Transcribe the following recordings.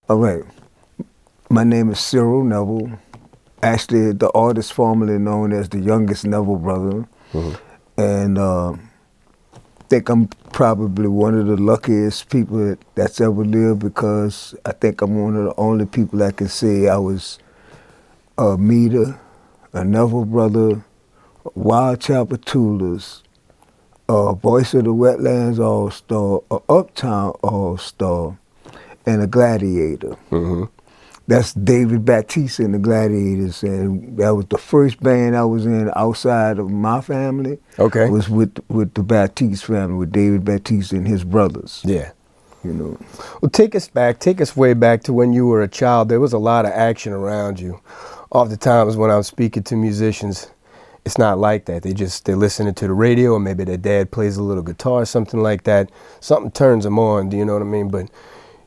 All right. My name is Cyril Neville. Actually, the artist formerly known as the youngest Neville brother. And I think I'm probably one of the luckiest people that's ever lived, because I think I'm one of the only people that can say I was a Meter, a Neville brother, Wild Tchoupitoulas, a voice of the Wetlands Allstar, a Uptown Allstar, and a Gladiator. That's David Batiste and the Gladiators, and that was the first band I was in outside of my family. Okay. Was with the Batiste family, with David Batiste and his brothers. Yeah. You know. Well, take us way back to when you were a child. There was a lot of action around you. Oftentimes when I'm speaking to musicians, it's not like that. They're listening to the radio, or maybe their dad plays a little guitar or something like that. Something turns them on, do you know what I mean? But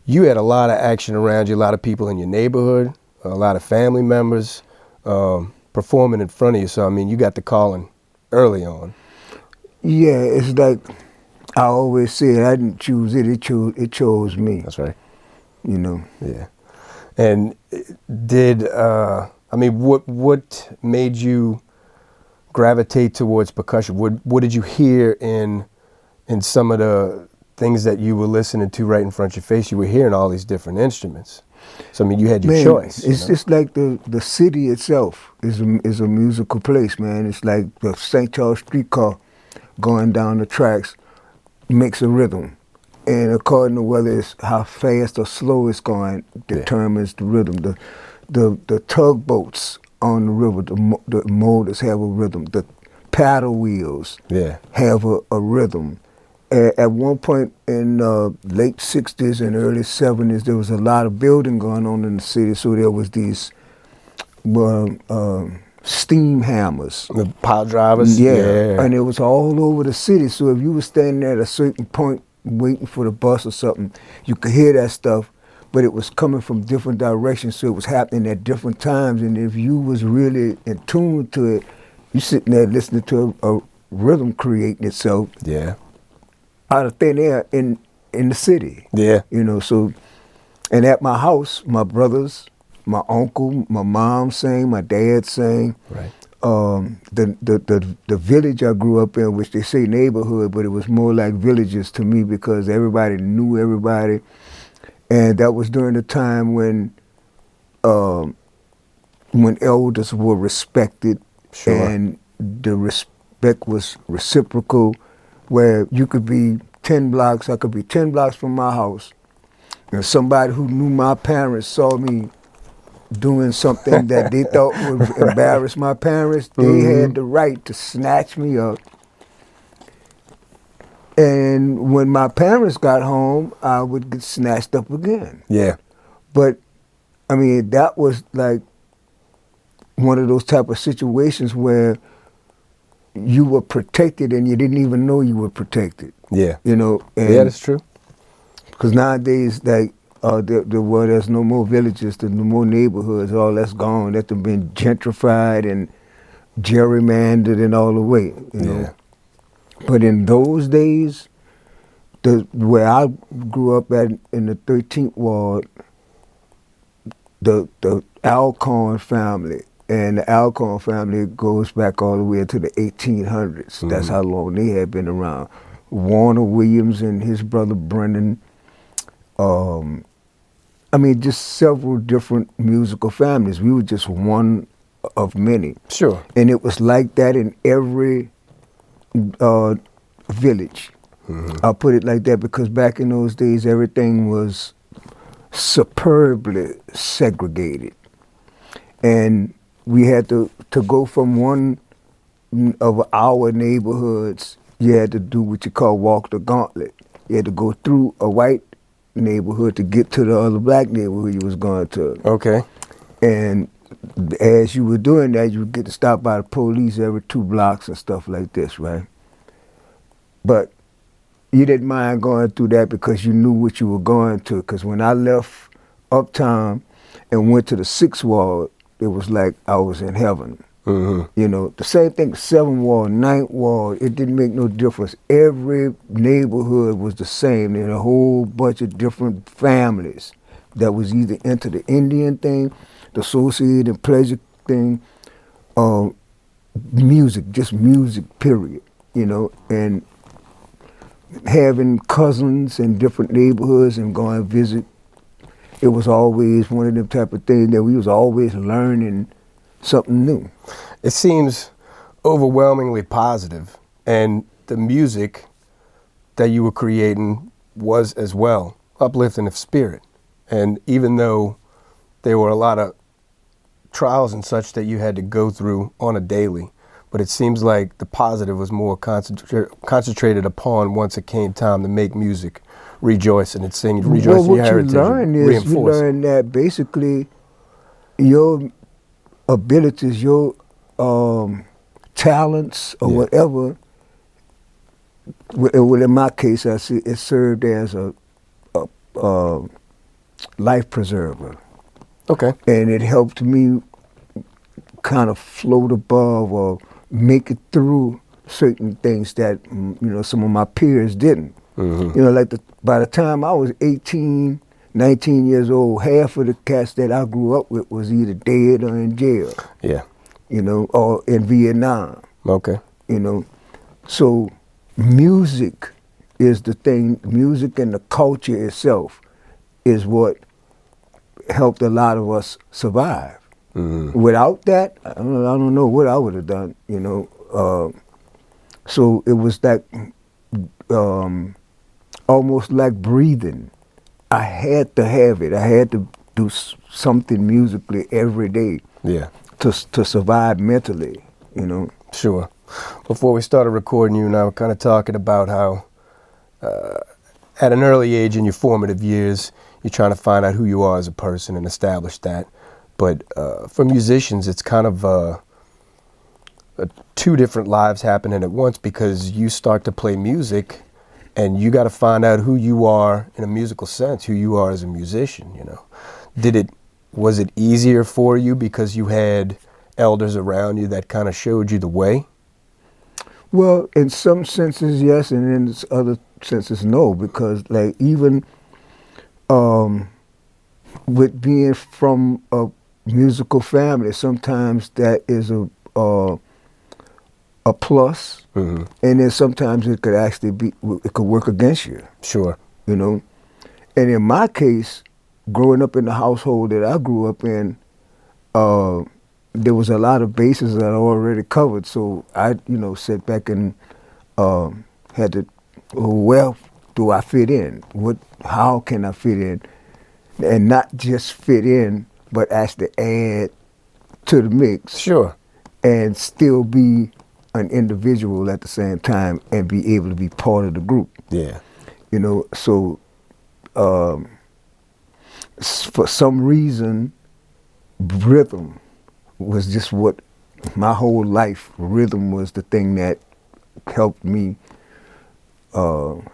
you had a lot of action around you, a lot of people in your neighborhood, a lot of family members performing in front of you. So, I mean, you got the calling early on. Yeah, it's like I always said, I didn't choose it, it chose me. That's right. You know. Yeah. And what made you gravitate towards percussion? What did you hear in some of the things that you were listening to right in front of your face? You were hearing all these different instruments. So, I mean, you had your choice. It's just like the city itself is a musical place, man. It's like the St. Charles streetcar going down the tracks makes a rhythm. And according to whether it's how fast or slow it's going determines the rhythm. The tugboats on the river, the motors have a rhythm. The paddle wheels have a rhythm. At one point in late 60s and early 70s, there was a lot of building going on in the city, so there was these steam hammers. The pile drivers? Yeah, and it was all over the city, so if you were standing at a certain point waiting for the bus or something, you could hear that stuff, but it was coming from different directions, so it was happening at different times, and if you was really in tune to it, you sitting there listening to a rhythm creating itself. Yeah. Out of thin air in the city. Yeah. You know, so, and at my house, my brothers, my uncle, my mom sang, my dad sang. Right. The village I grew up in, which they say neighborhood, but it was more like villages to me because everybody knew everybody. And that was during the time when elders were respected. Sure. And the respect was reciprocal, where you could be 10 blocks, I could be 10 blocks from my house, and somebody who knew my parents saw me doing something that they thought would embarrass my parents, they had the right to snatch me up. And when my parents got home, I would get snatched up again. Yeah. But, I mean, that was like one of those type of situations where you were protected and you didn't even know you were protected. Yeah. You know. And yeah, that's true. Because nowadays, like, there's no more villages, there's no more neighborhoods, all that's gone. That's been gentrified and gerrymandered and all the way, you know. But in those days, where I grew up at in the 13th ward, the Alcorn family, and the Alcorn family goes back all the way into the 1800s. That's how long they had been around. Warner Williams and his brother Brendan. I mean, just several different musical families. We were just one of many. Sure. And it was like that in every village. I'll put it like that because back in those days, everything was superbly segregated. And we had to go from one of our neighborhoods, you had to do what you call walk the gauntlet. You had to go through a white neighborhood to get to the other black neighborhood you was going to. Okay. And as you were doing that, you would get stopped by the police every 2 blocks and stuff like this, right? But you didn't mind going through that because you knew what you were going to. Because when I left Uptown and went to the 6th ward, it was like I was in heaven. You know, the same thing, 7th ward, 9th ward, it didn't make no difference. Every neighborhood was the same. There were a whole bunch of different families that was either into the Indian thing, the associated pleasure thing, music, just music, period, you know, and having cousins in different neighborhoods and going to visit, it was always one of them type of things that we was always learning something new. It seems overwhelmingly positive, and the music that you were creating was as well uplifting of spirit. And even though there were a lot of trials and such that you had to go through on a daily, but it seems like the positive was more concentrated upon once it came time to make music, rejoicing and singing, rejoicing your heritage. What you learn that basically your abilities, your talents or whatever, well, in my case, I see it served as a life preserver. Okay. And it helped me kind of float above or make it through certain things that, you know, some of my peers didn't. Mm-hmm. You know, like by the time I was 18, 19 years old, half of the cats that I grew up with was either dead or in jail. Yeah. You know, or in Vietnam. Okay. You know, so music is the thing. Music and the culture itself is what helped a lot of us survive. Mm-hmm. Without that, I don't know what I would have done, you know. So it was that almost like breathing. I had to have it. I had to do something musically every day. Yeah. To survive mentally, you know. Sure. Before we started recording, you and I were kind of talking about how at an early age in your formative years, you're trying to find out who you are as a person and establish that. But for musicians, it's kind of two different lives happening at once, because you start to play music and you got to find out who you are in a musical sense, who you are as a musician, you know. Was it easier for you because you had elders around you that kind of showed you the way? Well, in some senses, yes, and in other senses, no, because like even with being from a musical family, sometimes that is a plus, mm-hmm. and then sometimes it could actually it could work against you. Sure. You know, and in my case, growing up in the household that I grew up in, there was a lot of bases that I already covered. So I, you know, sat back and had to, well, do I fit in? How can I fit in? And not just fit in, but actually add to the mix. Sure. And still be an individual at the same time and be able to be part of the group. Yeah. You know, so for some reason, rhythm was just what my whole life, rhythm was the thing that helped me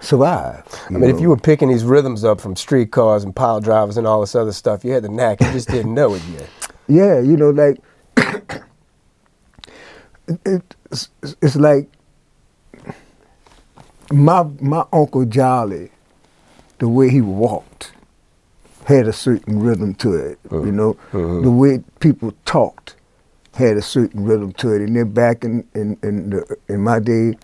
survive. I mean, if you were picking these rhythms up from streetcars and pile drivers and all this other stuff, you had the knack, you just didn't know it yet. Yeah, you know, like, it's like my Uncle Jolly, the way he walked had a certain rhythm to it, you know. Mm-hmm. The way people talked had a certain rhythm to it. And then back in my day,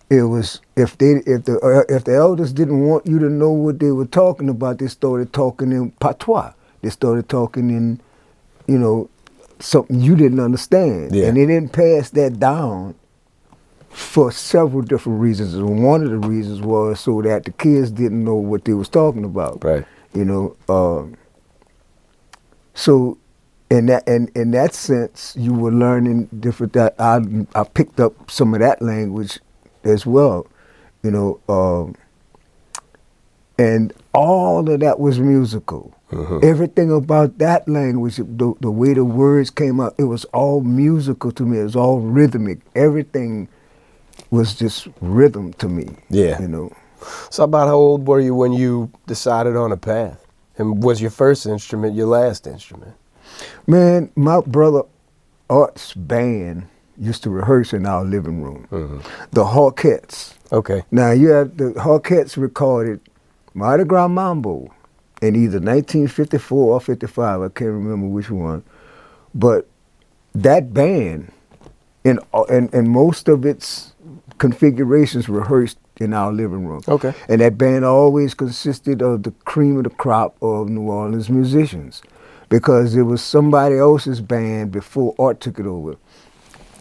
it was if the elders didn't want you to know what they were talking about, they started talking in patois. They started talking in, you know, something you didn't understand. Yeah. And they didn't pass that down for several different reasons. And one of the reasons was so that the kids didn't know what they was talking about. Right. You know, so in that sense, you were learning different. That I picked up some of that language as well, you know, and all of that was musical. Mm-hmm. Everything about that language, the way the words came out, it was all musical to me. It was all rhythmic. Everything was just rhythm to me. Yeah. You know. So about how old were you when you decided on a path? And was your first instrument your last instrument? Man, my brother Art's band used to rehearse in our living room. Mm-hmm. The Hawkettes. Okay. Now, you have the Hawkettes recorded Mardi Gras Mambo, in either 1954 or 55. I can't remember which one. But that band, in most of its configurations, rehearsed in our living room. Okay. And that band always consisted of the cream of the crop of New Orleans musicians, because it was somebody else's band before Art took it over.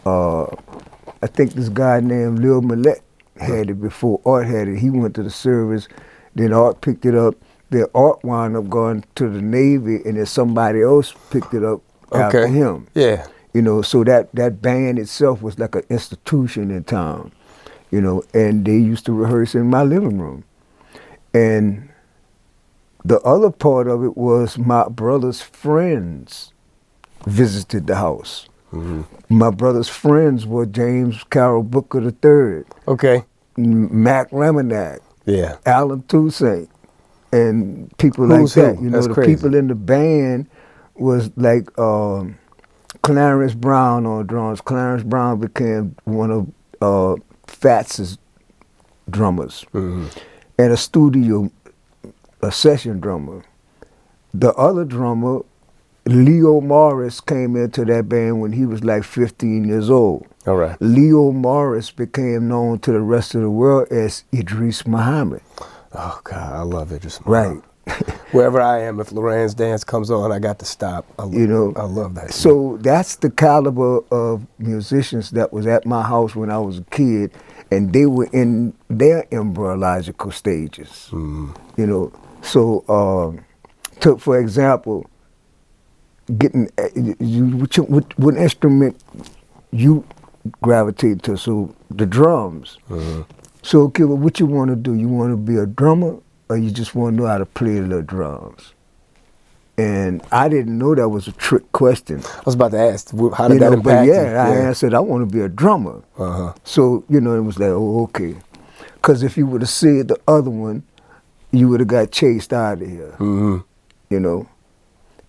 I think this guy named Lil Millette had it before Art had it. He went to the service, then Art picked it up. Then Art wound up going to the Navy, and then somebody else picked it up after him. Yeah. You know, so that band itself was like an institution in town, you know, and they used to rehearse in my living room. And the other part of it was my brother's friends visited the house. Mm-hmm. My brother's friends were James Carroll Booker III. Okay. Mac Reminack. Yeah. Alan Toussaint. And people Who's like that. who? You know, That's the crazy. people in the band was like Clarence Brown on drums. Clarence Brown became one of Fats's drummers. Mm-hmm. And a session drummer. The other drummer, Leo Morris, came into that band when he was like 15 years old. All right. Leo Morris became known to the rest of the world as Idris Muhammed. Oh, God, I love Idris Muhammed. Right. Wherever I am, if Loren's Dance comes on, I got to stop. I love that. So that's the caliber of musicians that was at my house when I was a kid, and they were in their embryological stages. Mm. You know, so took for example, getting what instrument you gravitate to? So the drums. Mm-hmm. So, okay, well, what you want to do? You want to be a drummer, or you just want to know how to play the drums? And I didn't know that was a trick question. I was about to ask, how did that impact you? I answered, I want to be a drummer. Uh-huh. So, you know, it was like, oh, okay. Because if you would have said the other one, you would have got chased out of here. Mm-hmm. You know?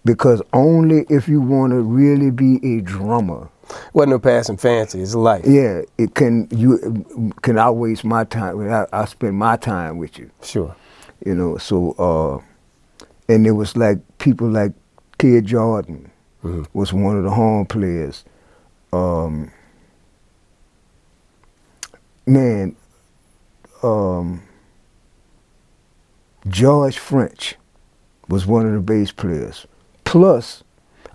Because only if you want to really be a drummer. Wasn't no passing fancy, it's life. Yeah, you can I waste my time? I spend my time with you. Sure. You know, so and it was like people like Kid Jordan was one of the horn players. George French was one of the bass players. Plus,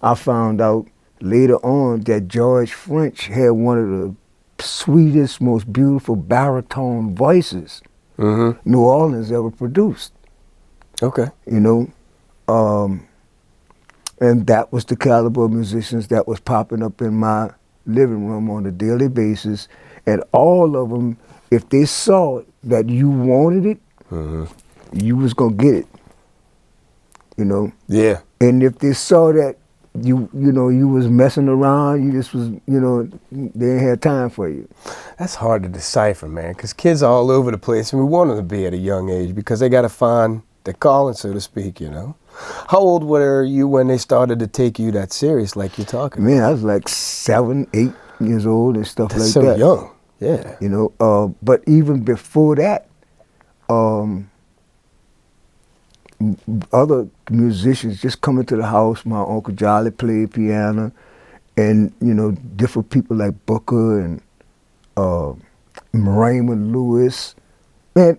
I found out later on that George French had one of the sweetest, most beautiful baritone voices New Orleans ever produced. Okay. You know, and that was the caliber of musicians that was popping up in my living room on a daily basis. And all of them, if they saw that you wanted it, you was gonna get it. You know? Yeah. And if they saw that you was messing around, you just was, you know, they ain't had time for you. That's hard to decipher, man, because kids are all over the place, and we want them to be at a young age because they got to find their calling, so to speak, you know. How old were you when they started to take you that serious, like you're talking? Man, I was like 7, 8 years old and stuff That's like that. So young, yeah. You know, but even before that, other musicians just coming to the house. My Uncle Jolly played piano, and you know, different people like Booker and Raymond Lewis, and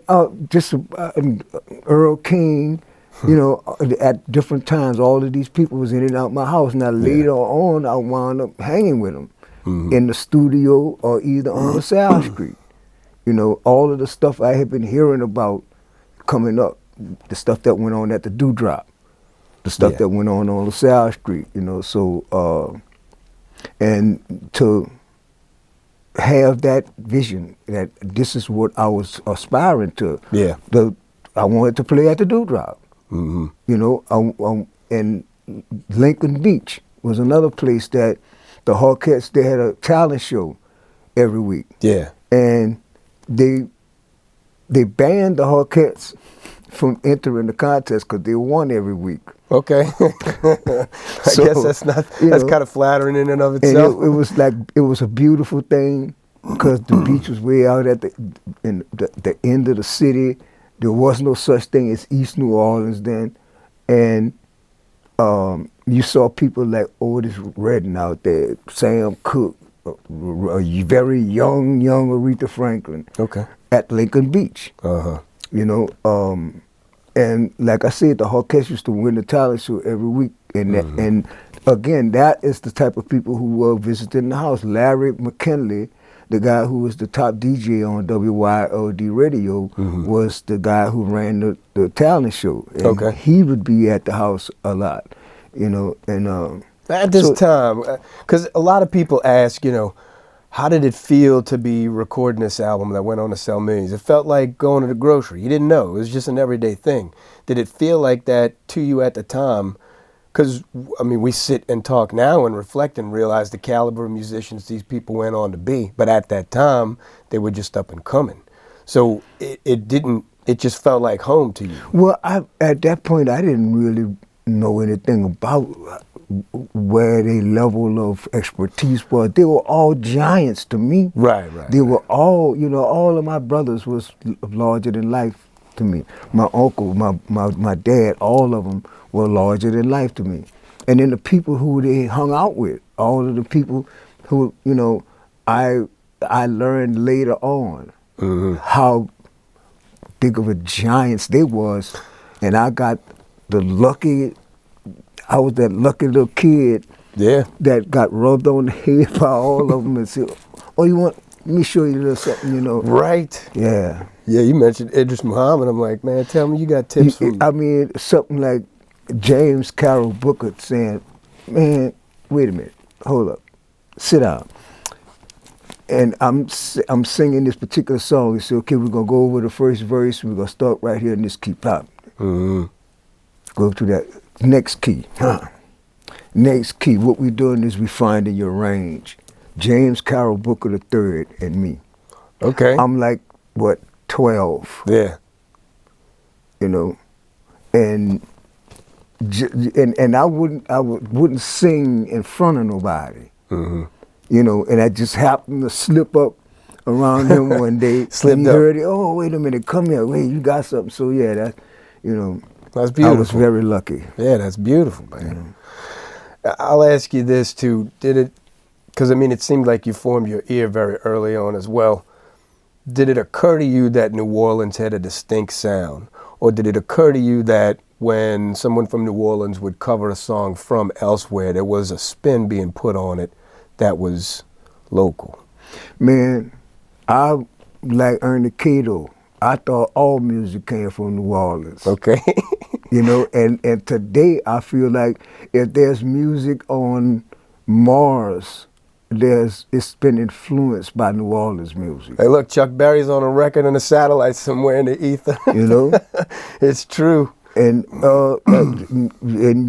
just Earl King. You know, at different times, all of these people was in and out my house. Now later on, I wound up hanging with them in the studio or either on the South Street. You know, all of the stuff I had been hearing about coming up. The stuff that went on at the Dewdrop, the stuff that went on LaSalle Street, you know, so, and to have that vision that this is what I was aspiring to. Yeah. I wanted to play at the Dewdrop. Mm-hmm. You know, and Lincoln Beach was another place that the Hawkettes, they had a talent show every week. Yeah. And they banned the Hawkettes from entering the contest because they won every week. Okay. I guess that's kind of flattering in and of itself. And it was a beautiful thing because the beach was way out at the end of the city. There was no such thing as East New Orleans then. And you saw people like Otis Redding out there, Sam Cooke, a very young Aretha Franklin. Okay. At Lincoln Beach. Uh-huh. You know, and like I said, the Hawkettes used to win the talent show every week. And and again, that is the type of people who were visiting the house. Larry McKinley, the guy who was the top DJ on WYLD radio, was the guy who ran the talent show. And he would be at the house a lot, you know. And at this time, because a lot of people ask, you know, how did it feel to be recording this album that went on to sell millions? It felt like going to the grocery. You didn't know. It was just an everyday thing. Did it feel like that to you at the time? Because, I mean, we sit and talk now and reflect and realize the caliber of musicians these people went on to be. But at that time, they were just up and coming. So it just felt like home to you. Well, at that point, I didn't really know anything about where their level of expertise was. They were all giants to me. Right. They were all, you know, all of my brothers was larger than life to me. My uncle, my dad, all of them were larger than life to me. And then the people who they hung out with, all of the people who, you know, I learned later on how big of a giants they was. And I got I was that lucky little kid that got rubbed on the head by all of them and said, oh, let me show you a little something, you know. Right. Yeah. Yeah, you mentioned Idris Muhammed. I'm like, man, tell me you got tips from... I mean, something like James Carroll Booker saying, man, wait a minute, hold up, sit down. And I'm singing this particular song. He said, okay, we're going to go over the first verse. We're going to start right here in this key. Pop. Go to that next key. Next key. What we're doing is we finding your range. James Carroll Booker III and me. Okay. I'm like, what, 12? Yeah. You know, and I wouldn't sing in front of nobody. You know, and I just happened to slip up around him one day. Slipped and up. He heard it. Oh, wait a minute, come here. Wait, you got something. So yeah, that, you know, that's beautiful. I was very lucky. Yeah, that's beautiful, man. I'll ask you this too. Did it? Because I mean, it seemed like you formed your ear very early on as well. Did it occur to you that New Orleans had a distinct sound, or did it occur to you that when someone from New Orleans would cover a song from elsewhere, there was a spin being put on it that was local? Man, I like Ernie Cato. I thought all music came from New Orleans. Okay. You know, and today I feel like if there's music on Mars, it's been influenced by New Orleans music. Hey, look, Chuck Berry's on a record on a satellite somewhere in the ether. You know? It's true. And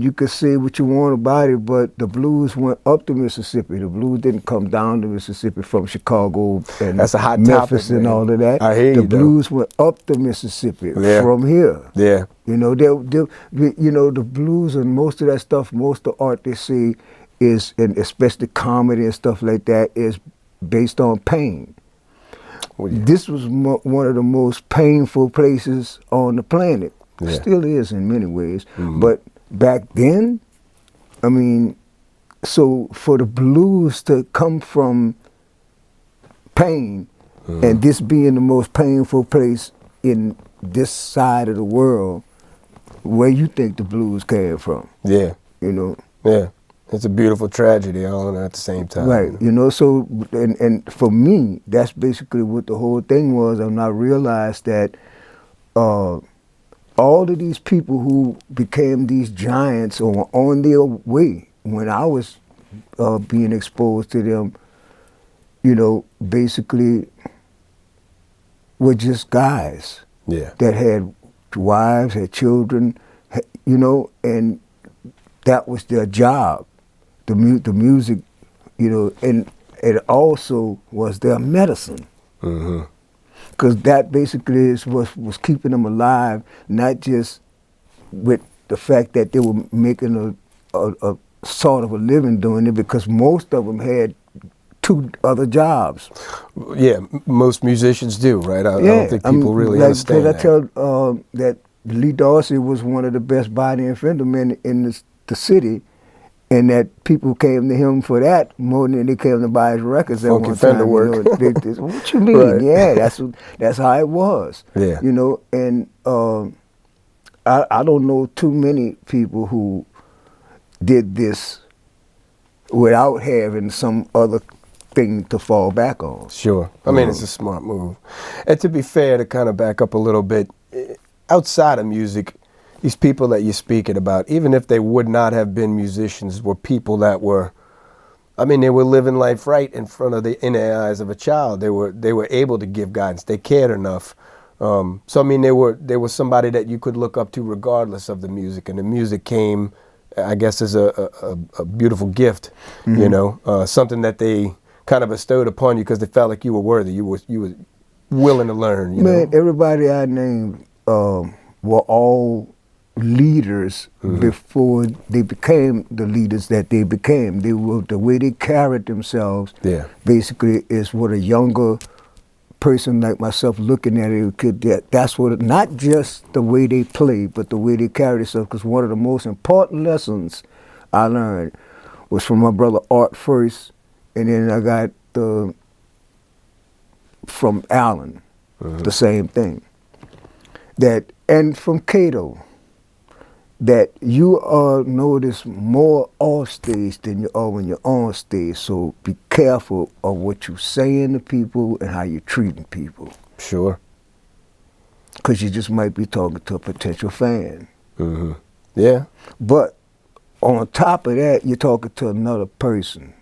you could say what you want about it, but the blues went up the Mississippi. The blues didn't come down the Mississippi from Chicago and that's a hot Memphis topic, and all of that. I hear you. The blues went up the Mississippi from here. Yeah. You know, you know, the blues and most of that stuff, most of the art they see is, and especially comedy and stuff like that, is based on pain. Well, yeah. This was one of the most painful places on the planet. Yeah. Still is in many ways. But back then, I mean, so for the blues to come from pain, and this being the most painful place in this side of the world, where you think the blues came from? Yeah. You know? Yeah. It's a beautiful tragedy all at the same time. Right. You know, so, and for me, that's basically what the whole thing was. And I realized that all of these people who became these giants or were on their way when I was being exposed to them, you know, basically were just guys that had wives, had children, you know, and that was their job, the music, you know, and it also was their medicine. Because that basically is what was keeping them alive, not just with the fact that they were making a sort of a living doing it, because most of them had 2 other jobs. Yeah, most musicians do, right? I don't think people really understand that. I tell that Lee Dorsey was one of the best body and fender men in the city, and that people came to him for that more than they came to buy his records at Funky one fender time. work. What you mean? Right. Yeah, that's how it was. Yeah. You know, and I don't know too many people who did this without having some other thing to fall back on. Sure. I mean, it's a smart move. And to be fair, to kind of back up a little bit, outside of music, these people that you're speaking about, even if they would not have been musicians, were people that were, I mean, they were living life right in front of in the eyes of a child. They were able to give guidance. They cared enough. So I mean, they were somebody that you could look up to regardless of the music, and the music came, I guess, as a beautiful gift, you know, something that they kind of bestowed upon you because they felt like you were worthy. You were willing to learn. You know? Everybody I named were all leaders before they became the leaders that they became. They were, the way they carried themselves. Yeah. Basically, is what a younger person like myself looking at it could get. That's what, not just the way they played, but the way they carried themselves. Because one of the most important lessons I learned was from my brother Art first, and then I got from Allen, the same thing. That, and from Cato, that you are noticed more off stage than you are when you're on stage. So be careful of what you're saying to people and how you're treating people. Sure. Because you just might be talking to a potential fan. Yeah. But on top of that, you're talking to another person.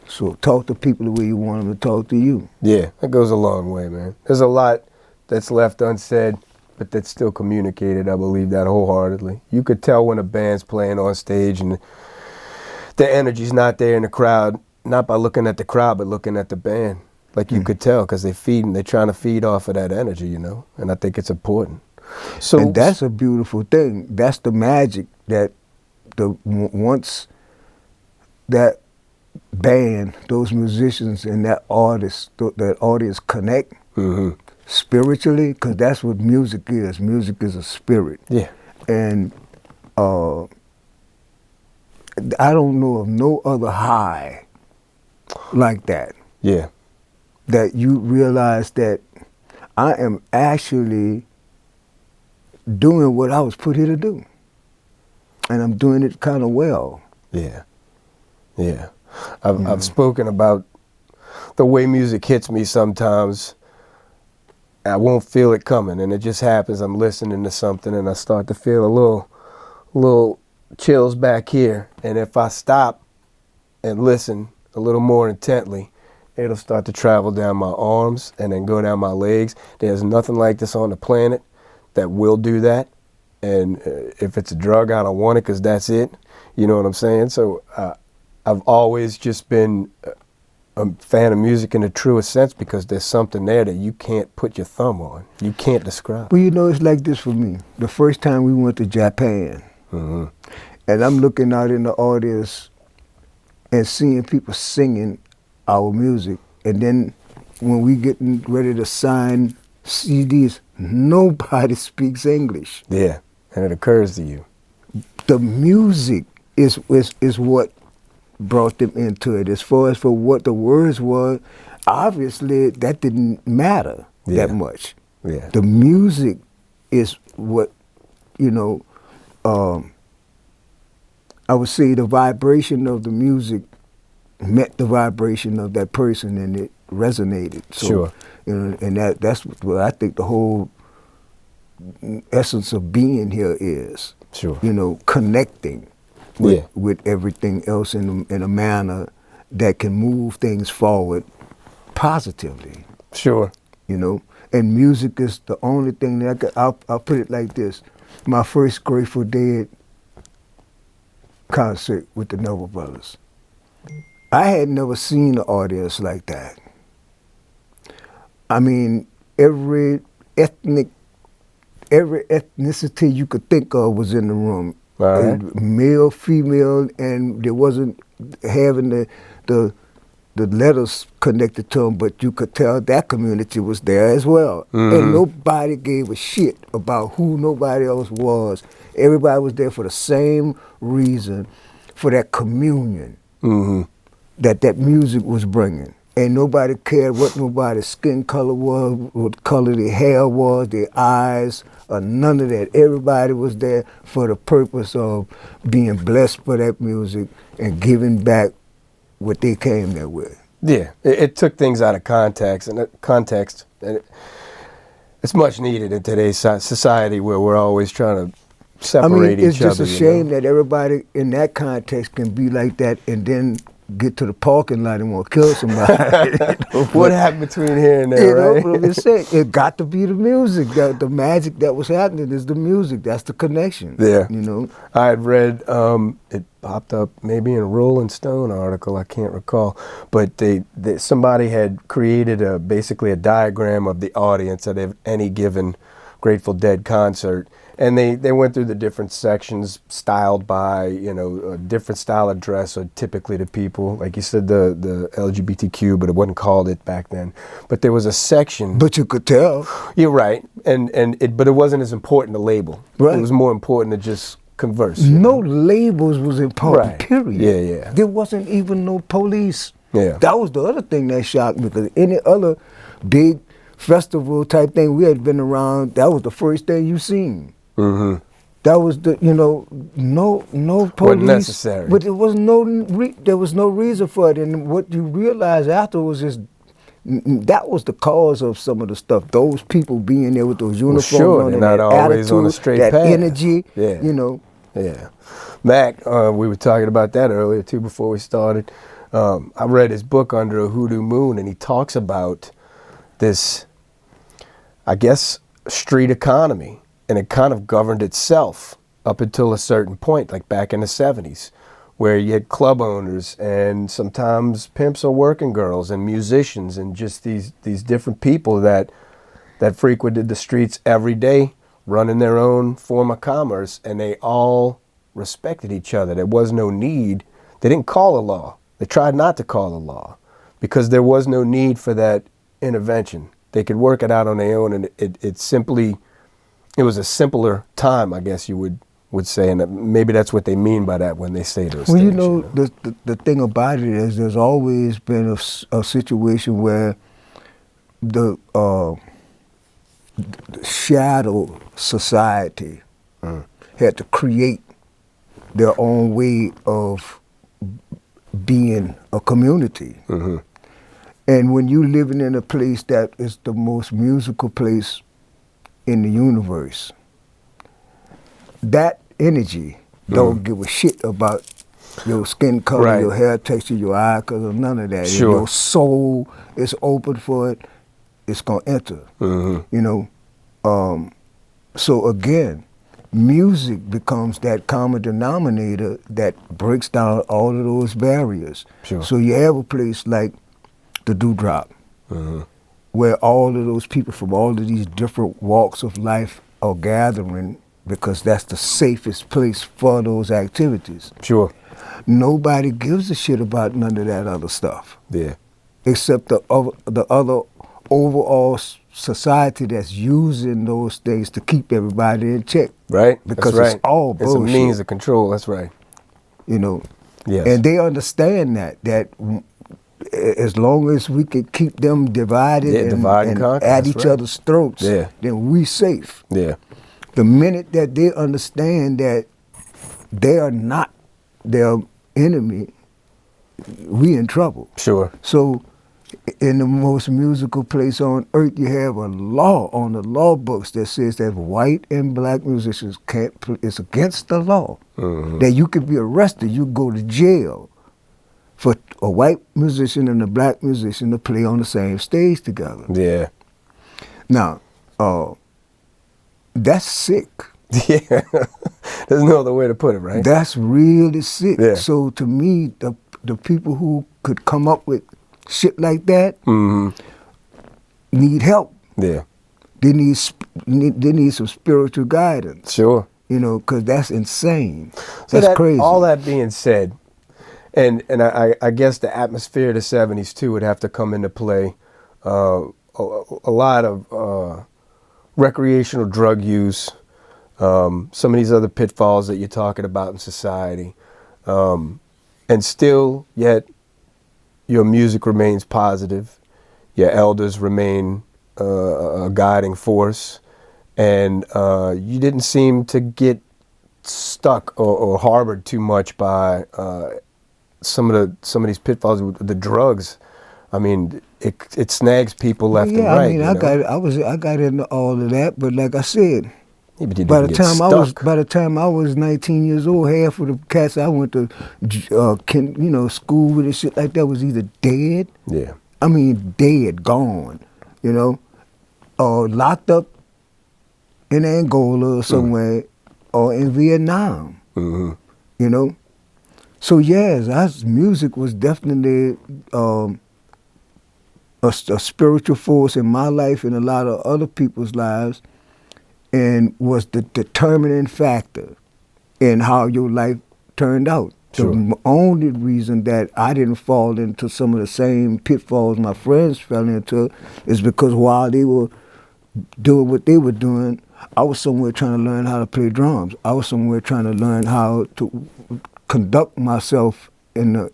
So talk to people the way you want them to talk to you. Yeah, that goes a long way, man. There's a lot that's left unsaid, but that's still communicated. I believe that wholeheartedly. You could tell when a band's playing on stage and the energy's not there in the crowd, not by looking at the crowd, but looking at the band. Like you could tell, because they're trying to feed off of that energy, you know, and I think it's important. So, and that's a beautiful thing. That's the magic that once that band, those musicians and that artist, that audience connect spiritually, because that's what music is. Music is a spirit. Yeah. And I don't know of no other high like that. Yeah. That you realize that I am actually doing what I was put here to do. And I'm doing it kind of well. Yeah. Yeah. I've spoken about the way music hits me sometimes. I won't feel it coming, and it just happens. I'm listening to something, and I start to feel a little chills back here. And if I stop and listen a little more intently, it'll start to travel down my arms and then go down my legs. There's nothing like this on the planet that will do that. And if it's a drug, I don't want it because that's it. You know what I'm saying? So I've always just been a fan of music in the truest sense because there's something there that you can't put your thumb on. You can't describe. Well, you know, it's like this for me. The first time we went to Japan, and I'm looking out in the audience and seeing people singing our music, and then when we getting ready to sign CDs, nobody speaks English. Yeah, and it occurs to you. The music is what brought them into it. As far as for what the words were, obviously that didn't matter that much. Yeah. The music is what, you know, I would say the vibration of the music met the vibration of that person, and it resonated. So, sure. You know, and that's what I think the whole essence of being here is. Sure. You know, connecting with everything else in a manner that can move things forward positively. Sure. You know, and music is the only thing that I'll put it like this. My first Grateful Dead concert with the Neville Brothers, I had never seen an audience like that. I mean, every ethnicity you could think of was in the room. Right. Male, female, and there wasn't having the the letters connected to them, but you could tell that community was there as well. And nobody gave a shit about who nobody else was. Everybody was there for the same reason, for that communion that music was bringing. And nobody cared what nobody's skin color was, what color their hair was, their eyes, or none of that. Everybody was there for the purpose of being blessed for that music and giving back what they came there with. Yeah, it took things out of context, and it's much needed in today's society where we're always trying to separate each other. It's just a shame that everybody in that context can be like that and then get to the parking lot and want to kill somebody. What happened between here and there, right? What I'm saying, it got to be the music. The magic that was happening is the music. That's the connection. Yeah. You know? I had read, it popped up maybe in a Rolling Stone article, I can't recall, but somebody had created basically a diagram of the audience at any given Grateful Dead concert. And they went through the different sections styled by, a different style of dress, or typically to people, like you said, the LGBTQ, but it wasn't called it back then. But there was a section. But you could tell. You're right. But it wasn't as important to label. Right. It was more important to just converse. No labels was important, right. Period. Yeah. There wasn't even no police. Yeah. That was the other thing that shocked me, because any other big festival type thing we had been around, that was the first thing you seen. That was no police. Wasn't necessary. But there was no reason for it. And what you realize afterwards is that was the cause of some of the stuff. Those people being there with those uniforms on, and not that always attitude, on a straight that path. energy. Yeah. Yeah. Mac, we were talking about that earlier too before we started. I read his book Under a Hoodoo Moon, and he talks about this, I guess, street economy. And it kind of governed itself up until a certain point, like back in the 70s, where you had club owners and sometimes pimps or working girls and musicians and just these different people that frequented the streets every day, running their own form of commerce, and they all respected each other. There was no need. They didn't call a law. They tried not to call a law because there was no need for that intervention. They could work it out on their own, and it was a simpler time, I guess you would say, and maybe that's what they mean by that when they say those things. Well, the thing about it is there's always been a situation where the shadow society had to create their own way of being a community. And when you're living in a place that is the most musical place in the universe, that energy don't give a shit about your skin color, right. Your hair texture, your eye color, none of that. Sure. If your soul is open for it, it's gonna enter. So again, music becomes that common denominator that breaks down all of those barriers. Sure. So you have a place like the Dewdrop, where all of those people from all of these different walks of life are gathering, because that's the safest place for those activities. Sure. Nobody gives a shit about none of that other stuff. Yeah. Except the other overall society that's using those things to keep everybody in check. Right. Because that's right. it's all bullshit. It's a means of control. That's right. Yes. And they understand that as long as we can keep them divided and at each other's throats, then we safe. Yeah. The minute that they understand that they are not their enemy, we in trouble. Sure. So in the most musical place on earth, you have a law on the law books that says that white and black musicians can't it's against the law. That you could be arrested, you go to jail for a white musician and a black musician to play on the same stage together. Yeah. Now, that's sick. Yeah. There's no other way to put it, right? That's really sick. Yeah. So to me, the people who could come up with shit like that need help. Yeah. They need some spiritual guidance. Sure. Because that's insane. So That's crazy. All that being said, And I guess the atmosphere of the 70s too would have to come into play. A lot of recreational drug use, some of these other pitfalls that you're talking about in society, and still yet your music remains positive, your elders remain a guiding force, and you didn't seem to get stuck or harbored too much by some of these pitfalls with the drugs. I mean, it snags people left and right. Yeah, I mean, I got into all of that, but like I said, yeah, but you by the didn't get stuck. by the time I was 19 years old, half of the cats I went to, school with and shit like that was either dead. Yeah. I mean, dead, gone, or locked up in Angola or somewhere, or in Vietnam. Mm-hmm. So yes, music was definitely a spiritual force in my life and a lot of other people's lives, and was the determining factor in how your life turned out. Sure. The only reason that I didn't fall into some of the same pitfalls my friends fell into is because while they were doing what they were doing, I was somewhere trying to learn how to play drums. I was somewhere trying to learn how to conduct myself in the,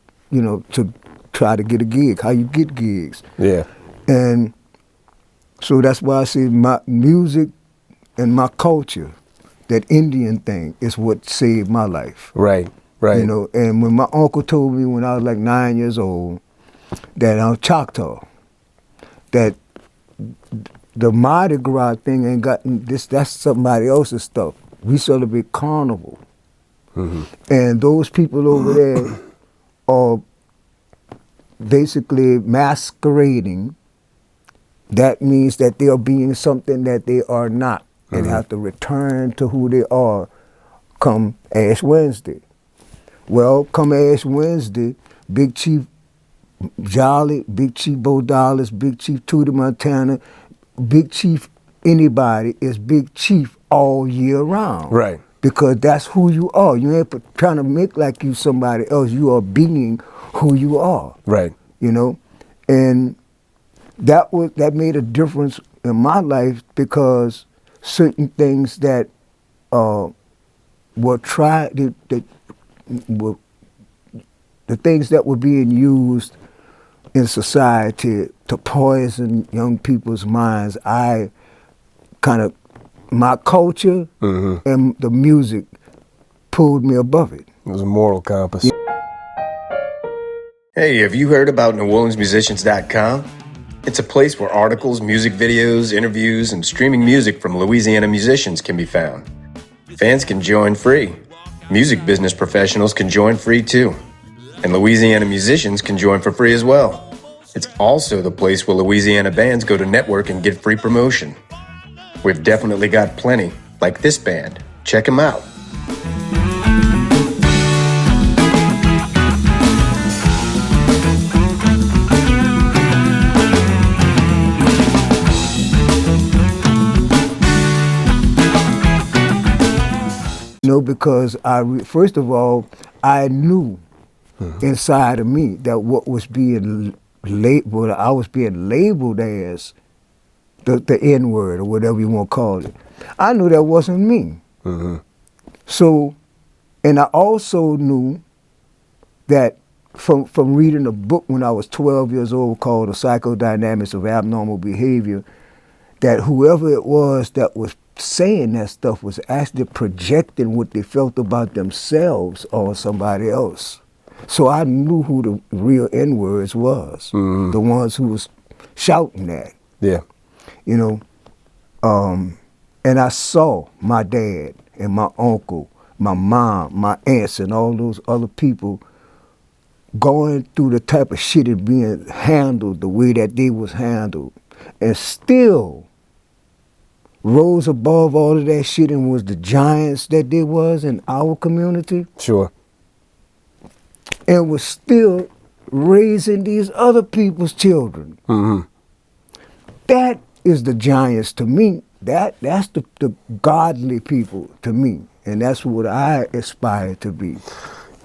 to try to get a gig, how you get gigs. Yeah. And so that's why I say my music and my culture, that Indian thing, is what saved my life. Right, right. And when my uncle told me when I was like 9 years old that I'm Choctaw, that the Mardi Gras thing ain't gotten this, that's somebody else's stuff. We celebrate Carnival. Mm-hmm. And those people over there are basically masquerading. That means that they are being something that they are not, and have to return to who they are come Ash Wednesday. Well, come Ash Wednesday, Big Chief Jolly, Big Chief Bo Dollars, Big Chief Tootie Montana, Big Chief anybody is Big Chief all year round. Right. Because that's who you are. You ain't trying to make like you somebody else. You are being who you are. Right. And that made a difference in my life, because certain things that were tried, the things that were being used in society to poison young people's minds, my culture and the music pulled me above it. It was a moral compass. Hey, have you heard about NewOrleansMusicians.com? It's a place where articles, music videos, interviews, and streaming music from Louisiana musicians can be found. Fans can join free. Music business professionals can join free too. And Louisiana musicians can join for free as well. It's also the place where Louisiana bands go to network and get free promotion. We've definitely got plenty, like this band. Check them out. Because first of all, I knew inside of me that what was being labeled, I was being labeled as the N-word or whatever you want to call it. I knew that wasn't me. So, and I also knew that from reading a book when I was 12 years old called The Psychodynamics of Abnormal Behavior, that whoever it was that was saying that stuff was actually projecting what they felt about themselves on somebody else. So I knew who the real N-words was, the ones who was shouting that. Yeah. And I saw my dad and my uncle, my mom, my aunts, and all those other people going through the type of shit and being handled the way that they was handled, and still rose above all of that shit and was the giants that they was in our community. Sure. And was still raising these other people's children. That is the giants to me. That's the godly people to me. And that's what I aspire to be.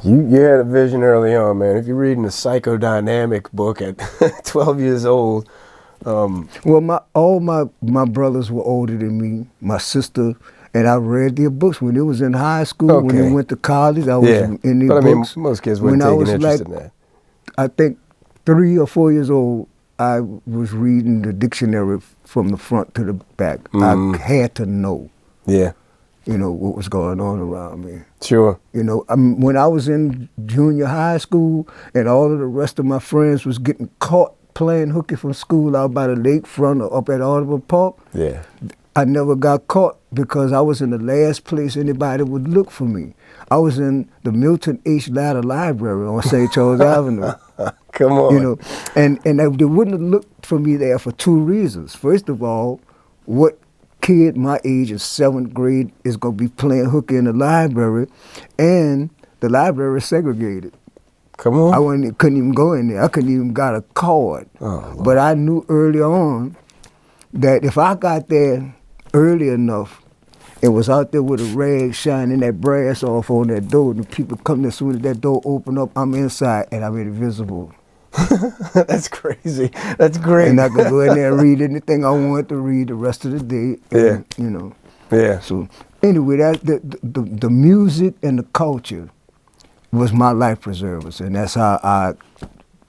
You had a vision early on, man. If you're reading a psychodynamic book at 12 years old. Well, all my brothers were older than me. My sister, and I read their books when they was in high school. Okay. When they went to college, I was in their books. Mean, most kids wouldn't take an interest in that. I think 3 or 4 years old, I was reading the dictionary from the front to the back. I had to know. Yeah. You know, what was going on around me. Sure. You know, when I was in junior high school and all of the rest of my friends was getting caught playing hooky from school out by the lakefront or up at Audubon Park, yeah, I never got caught because I was in the last place anybody would look for me. I was in the Milton H. Latta Library on St. Charles Avenue. Come on. You know, and they wouldn't have looked for me there for two reasons. First of all, what kid my age in 7th grade is going to be playing hooky in the library, and the library is segregated. Come on. I couldn't even go in there. I couldn't even got a card. Oh, but I knew early on that if I got there early enough and was out there with a rag shining that brass off on that door, and the people come there, as soon as that door open up, I'm inside and I'm invisible. That's crazy. That's great. And I could go in there and read anything I wanted to read the rest of the day. And, you know. Yeah. So anyway, that the music and the culture was my life preservers, and that's how I,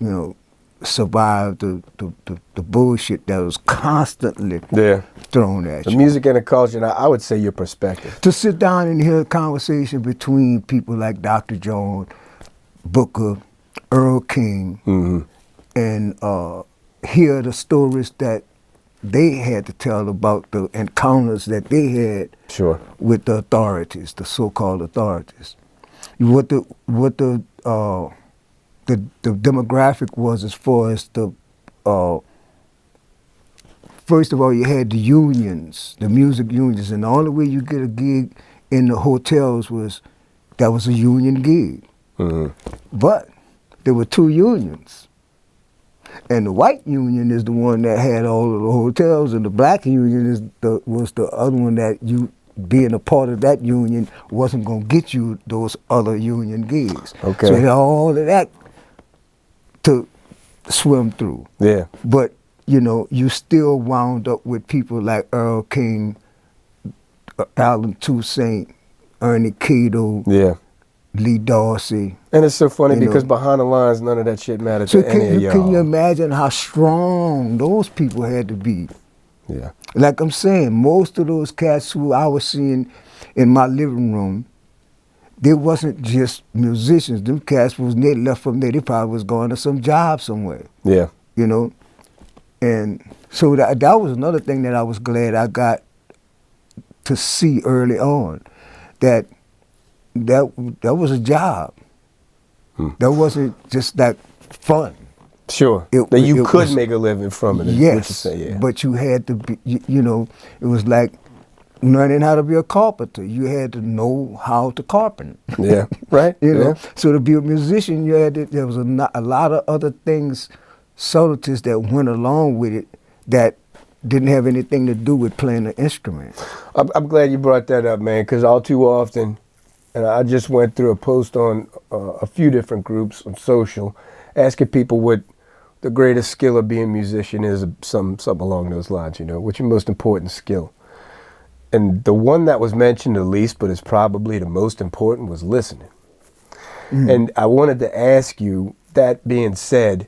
you know, survived the bullshit that was constantly thrown at you. The music and the culture, and I would say your perspective. To sit down and hear a conversation between people like Dr. John, Booker, Earl King, and hear the stories that they had to tell about the encounters that they had with the authorities, the so-called authorities. What the demographic was as far as the first of all, you had the unions, the music unions, and the only way you get a gig in the hotels was that was a union gig. But there were two unions. And the white union is the one that had all of the hotels, and the black union was the other one that you, being a part of that union, wasn't going to get you those other union gigs. Okay. So you had all of that to swim through. Yeah. But, you know, you still wound up with people like Earl King, Alan Toussaint, Ernie Cato, Lee Dorsey. And it's so funny because behind the lines, none of that shit mattered to any of y'all. Can you imagine how strong those people had to be? Yeah. Like I'm saying, most of those cats who I was seeing in my living room, they wasn't just musicians. Them cats was, they left from there, they probably was going to some job somewhere. Yeah. You know? And so that was another thing that I was glad I got to see early on. That was a job. That wasn't just that fun. Sure. That you could make a living from it. Yes, but you had to be, you know, it was like learning how to be a carpenter. You had to know how to carpenter. Yeah, right. You know, so to be a musician, you had to, there was a lot of other things, subtleties that went along with it that didn't have anything to do with playing an instrument. I'm glad you brought that up, man, because all too often, and I just went through a post on a few different groups on social, asking people what the greatest skill of being a musician is, something along those lines, you know, what's your most important skill? And the one that was mentioned the least, but is probably the most important, was listening. And I wanted to ask you, that being said,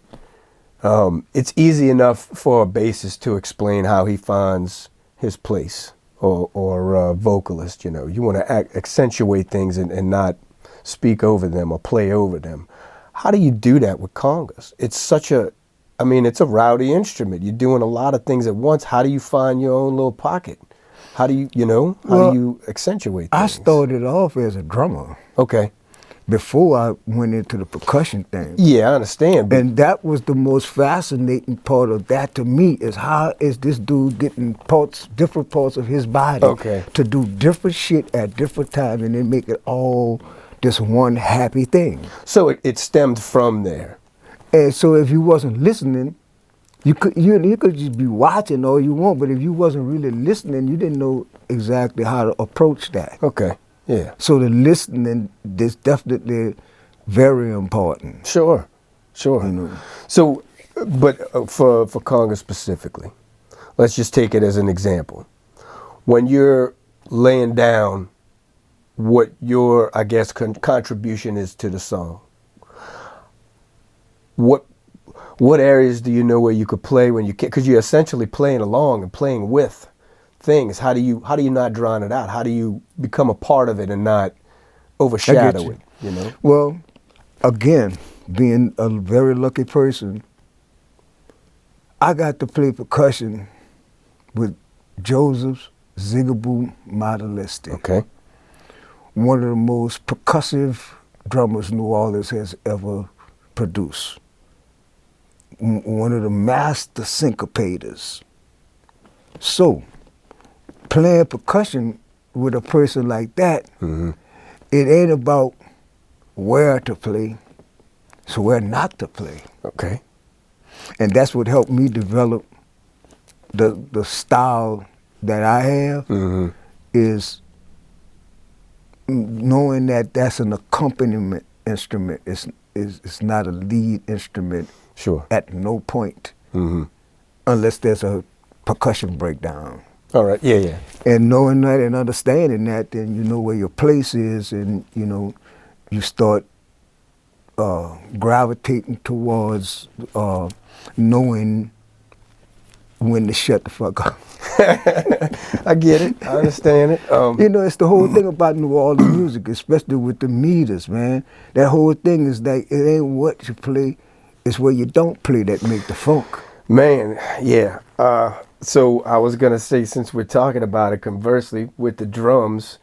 it's easy enough for a bassist to explain how he finds his place, or a vocalist, you know. You want to accentuate things and not speak over them or play over them. How do you do that with congas? It's such a, I mean, it's a rowdy instrument. You're doing a lot of things at once. How do you find your own little pocket? How do you, you know, how do you accentuate things? I started off as a drummer. Okay. Before I went into the percussion thing. Yeah, I understand. And that was the most fascinating part of that to me, is how is this dude getting different parts of his body to do different shit at different times and then make it all this one happy thing. So it stemmed from there. And so if you wasn't listening, you could just be watching all you want, but if you wasn't really listening, you didn't know exactly how to approach that. Okay. Yeah. So the listening, this definitely very important. Sure. You know. So, but for conga specifically, let's just take it as an example. When you're laying down what your, I guess, contribution is to the song, what areas do you know where you could play when you can? Because you're essentially playing along and playing with things. How do you not drown it out? How do you become a part of it and not overshadow it? You know. Well, again, being a very lucky person, I got to play percussion with Joseph Zigaboo Modelisti. Okay. One of the most percussive drummers New Orleans has ever produced. One of the master syncopators. So, playing percussion with a person like that, it ain't about where to play, it's where not to play. Okay. And that's what helped me develop the style that I have, is knowing that that's an accompaniment instrument. It's not a lead instrument. Sure. At no point, unless there's a percussion breakdown. All right. Yeah. And knowing that and understanding that, then you know where your place is, and you know, you start gravitating towards knowing when to shut the fuck up. I get it. I understand it. You know, it's the whole thing about New Orleans music, especially with the meters, man. That whole thing is that it ain't what you play, it's where you don't play that make the funk. Man, yeah. So I was going to say, since we're talking about it, conversely, with the drums,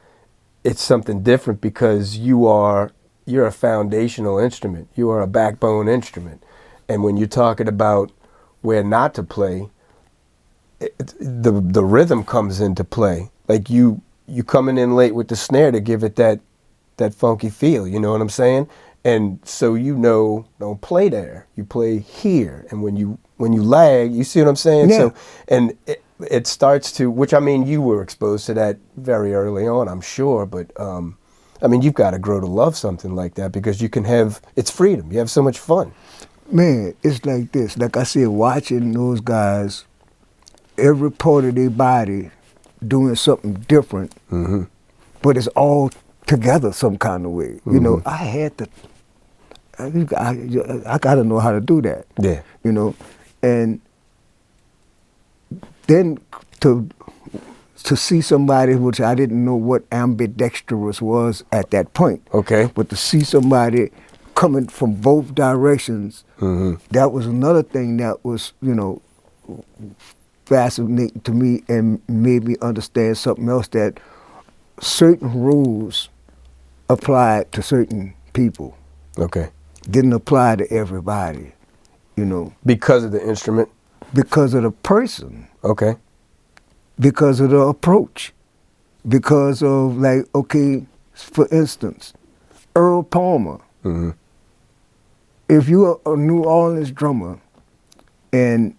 it's something different because you're a foundational instrument. You are a backbone instrument. And when you're talking about where not to play, the rhythm comes into play. Like you coming in late with the snare to give it that funky feel, you know what I'm saying? And so don't play there. You play here. And when you lag, you see what I'm saying? Yeah. So and it starts to, which I mean, you were exposed to that very early on, I'm sure, but I mean, you've got to grow to love something like that because it's freedom. You have so much fun. Man, it's like this. Like I said, watching those guys, every part of their body doing something different, but it's all together some kind of way. You know, I got to know how to do that. Yeah. You know, and then to see somebody, which I didn't know what ambidextrous was at that point. Okay. But to see somebody coming from both directions, that was another thing that was, you know, fascinating to me and made me understand something else, that certain rules applied to certain people. Okay. Didn't apply to everybody, you know. Because of the instrument? Because of the person. Okay. Because of the approach. Because of, like, okay, for instance, Earl Palmer. If you're a New Orleans drummer and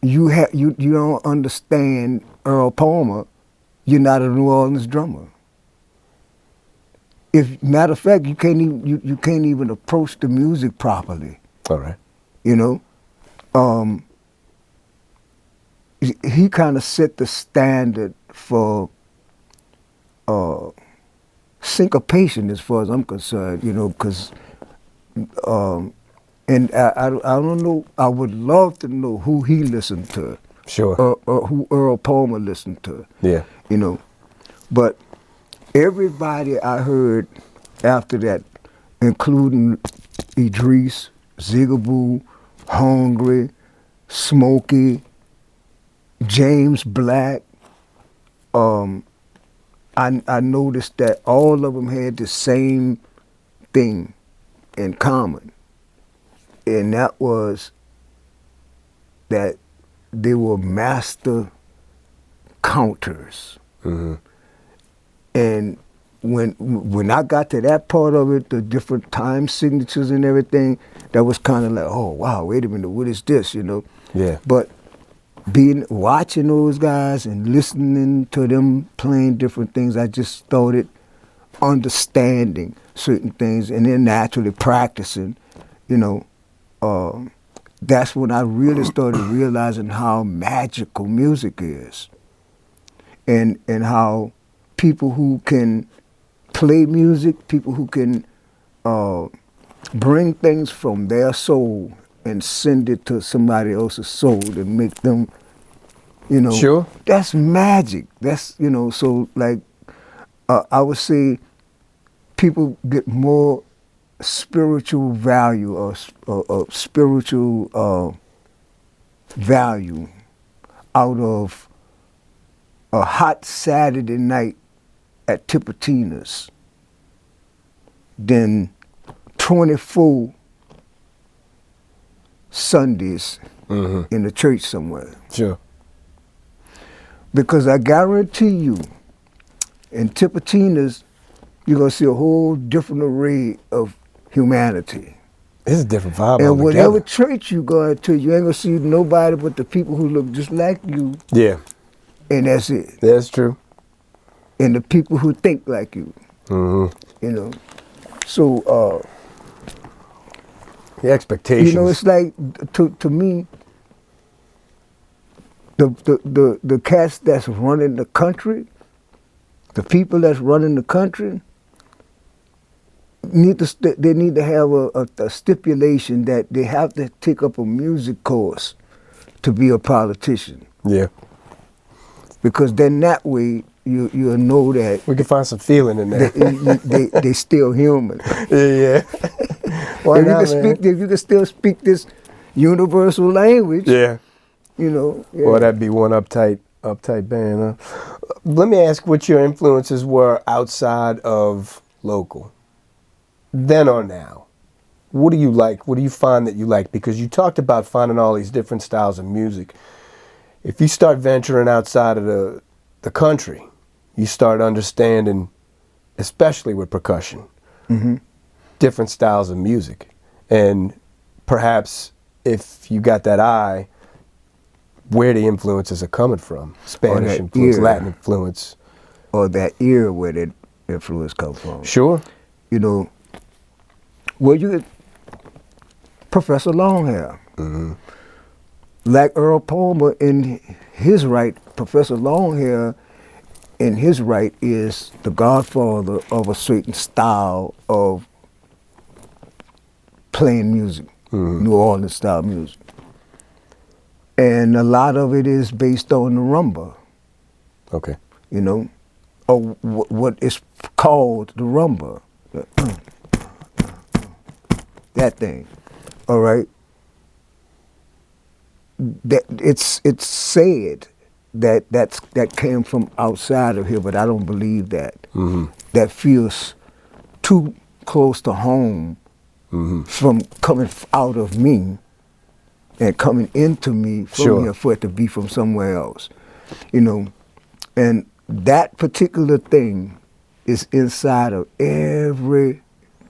you don't understand Earl Palmer, you're not a New Orleans drummer. If matter of fact, you can't even approach the music properly. All right. You know, he kind of set the standard for syncopation, as far as I'm concerned. You know, because and I don't know. I would love to know who he listened to. Sure. Or who Earl Palmer listened to. Yeah. You know, but everybody I heard after that, including Idris, Zigaboo, Hungry, Smokey, James Black, I noticed that all of them had the same thing in common, and that was that they were master counters. And when I got to that part of it, the different time signatures and everything, that was kind of like, oh wow, wait a minute, what is this, you know? Yeah. But watching those guys and listening to them playing different things, I just thought it understanding certain things and then naturally practicing, you know, that's when I really started realizing how magical music is, and how people who can play music, people who can bring things from their soul and send it to somebody else's soul and make them, you know, Sure. That's magic. That's, you know, so like I would say people get more spiritual value or spiritual value out of a hot Saturday night at Tchoupitoulas than 24 Sundays in the church somewhere. Sure. Because I guarantee you, in Tchoupitoulas, you're going to see a whole different array of humanity. It's a different vibe. And whatever altogether. church you go to, you ain't going to see nobody but the people who look just like you, Yeah, and that's it. that's true. And the people who think like you, you know. So, The expectations. you know, it's like, to me, the cats that's running the country, the people that's running the country, they need to have a stipulation that they have to take up a music course to be a politician. Yeah. Because then that way you'll know that We can find some feeling in there. they still human. Yeah. Why If you not, can man? if you can still speak this universal language, Yeah. you know. Yeah. Well, that'd be one uptight band, huh? Let me ask what your influences were outside of local. Then or now. What do you like? What do you find that you like? Because you talked about finding all these different styles of music. If you start venturing outside of the country, you start understanding, especially with percussion, different styles of music. And perhaps if you got that eye, where the influences are coming from. Spanish that influence, ear. Latin influence. Or that ear where that influence come from. Sure. You know, well, you get Professor Longhair. Like Earl Palmer in his right, Professor Longhair in his right is the godfather of a certain style of playing music, New Orleans style music. And a lot of it is based on the rumba, Okay. you know, or what is called the rumba. That thing, all right? That it's said that came from outside of here, but I don't believe that. That feels too close to home from coming out of me and coming into me from Sure. here for it to be from somewhere else, you know. And that particular thing is inside of every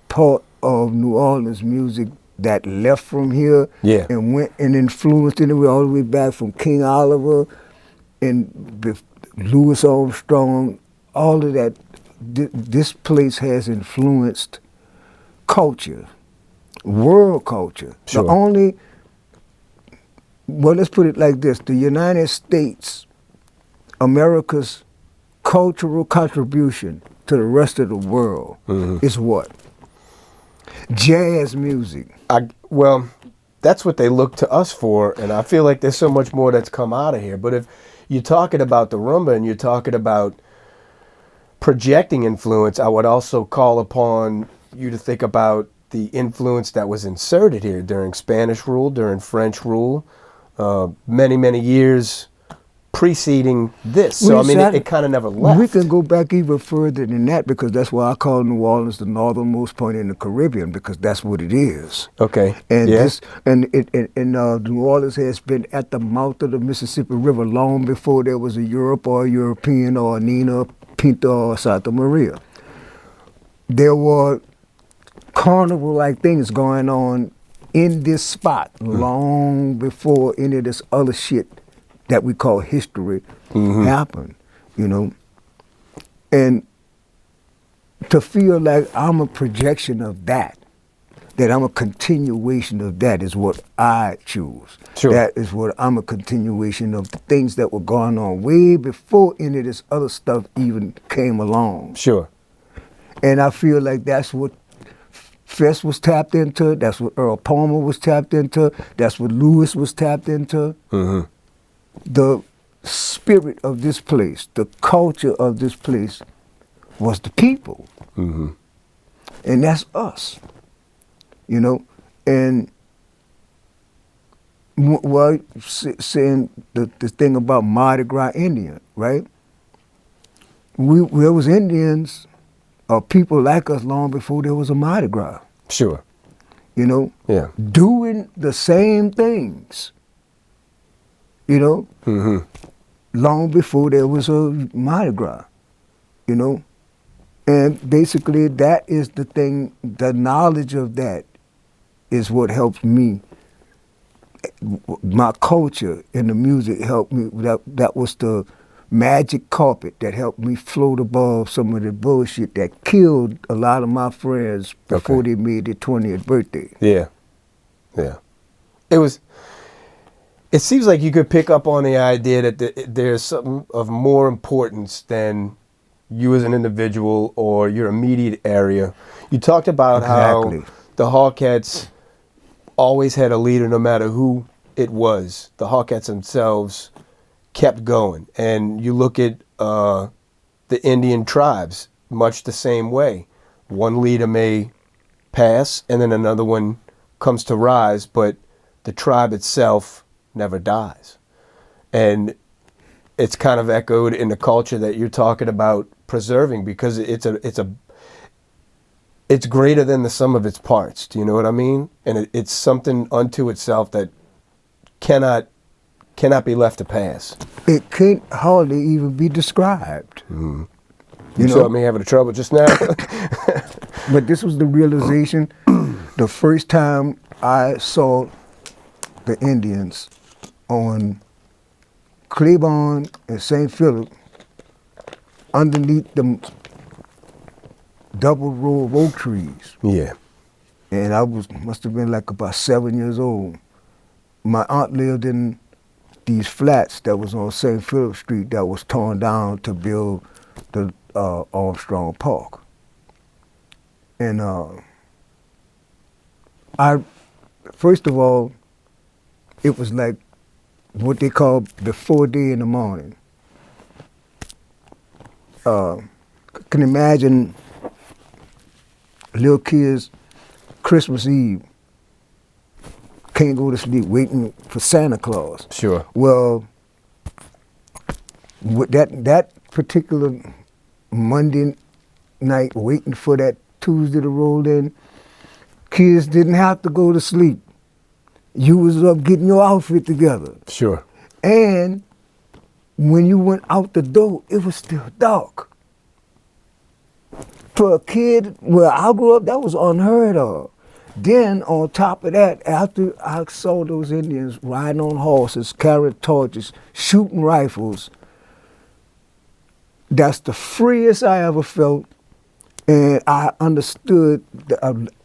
part of New Orleans music that left from here and went and influenced anyway all the way back from King Oliver and Louis Armstrong, all of that. This place has influenced culture, world culture. Sure. The only, well, let's put it like this, the United States, America's cultural contribution to the rest of the world is what? Jazz music. Well, that's what they look to us for, and I feel like there's so much more that's come out of here. But if you're talking about the rumba and you're talking about projecting influence, I would also call upon you to think about the influence that was inserted here during Spanish rule, during French rule, many, many years preceding this. So, I mean, it kind of never left. We can go back even further than that because that's why I call New Orleans the northernmost point in the Caribbean, because that's what it is. Okay. And yes. New Orleans has been at the mouth of the Mississippi River long before there was a Europe or a European or a Nina, Pinta or Santa Maria. There were carnival-like things going on in this spot long before any of this other shit that we call history happened, you know. And to feel like I'm a projection of that I'm a continuation of that is what I choose. Sure. That is what I'm a continuation of the things that were going on way before any of this other stuff even came along. Sure. And I feel like that's what Fest was tapped into, that's what Earl Palmer was tapped into, that's what Lewis was tapped into. Mm-hmm. The spirit of this place, the culture of this place was the people. Mm-hmm. And that's us. You know, and well, saying the thing about Mardi Gras Indian, right? There was Indians or people like us long before there was a Mardi Gras. Sure. You know? Yeah. Doing the same things. You know? Mm-hmm. Long before there was a Mardi Gras. You know? And basically that is the thing, the knowledge of that is what helps me. My culture and the music helped me. That was the magic carpet that helped me float above some of the bullshit that killed a lot of my friends before they made their 20th birthday. Yeah. Yeah. It seems like you could pick up on the idea that there's something of more importance than you as an individual or your immediate area. You talked about how the Hawkettes always had a leader no matter who it was. The Hawkettes themselves kept going. And you look at the Indian tribes, much the same way. One leader may pass and then another one comes to rise, but the tribe itself never dies. And it's kind of echoed in the culture that you're talking about preserving, because it's greater than the sum of its parts. Do you know what I mean? And it's something unto itself that cannot be left to pass. It can't hardly even be described. Mm-hmm. You saw me having trouble just now. But this was the realization the first time I saw the Indians on Claiborne and St. Philip underneath them double row of oak trees. Yeah. And I must have been like about 7 years old. My aunt lived in these flats that was on St. Philip Street that was torn down to build the Armstrong Park. And first of all, it was like what they call before day in the morning. Can imagine little kids, Christmas Eve, can't go to sleep waiting for Santa Claus. Sure. Well, with that particular Monday night waiting for that Tuesday to roll in, kids didn't have to go to sleep. You was up getting your outfit together. Sure. And when you went out the door, it was still dark. For a kid, where I grew up, that was unheard of. Then, on top of that, after I saw those Indians riding on horses, carrying torches, shooting rifles, that's the freest I ever felt. And I understood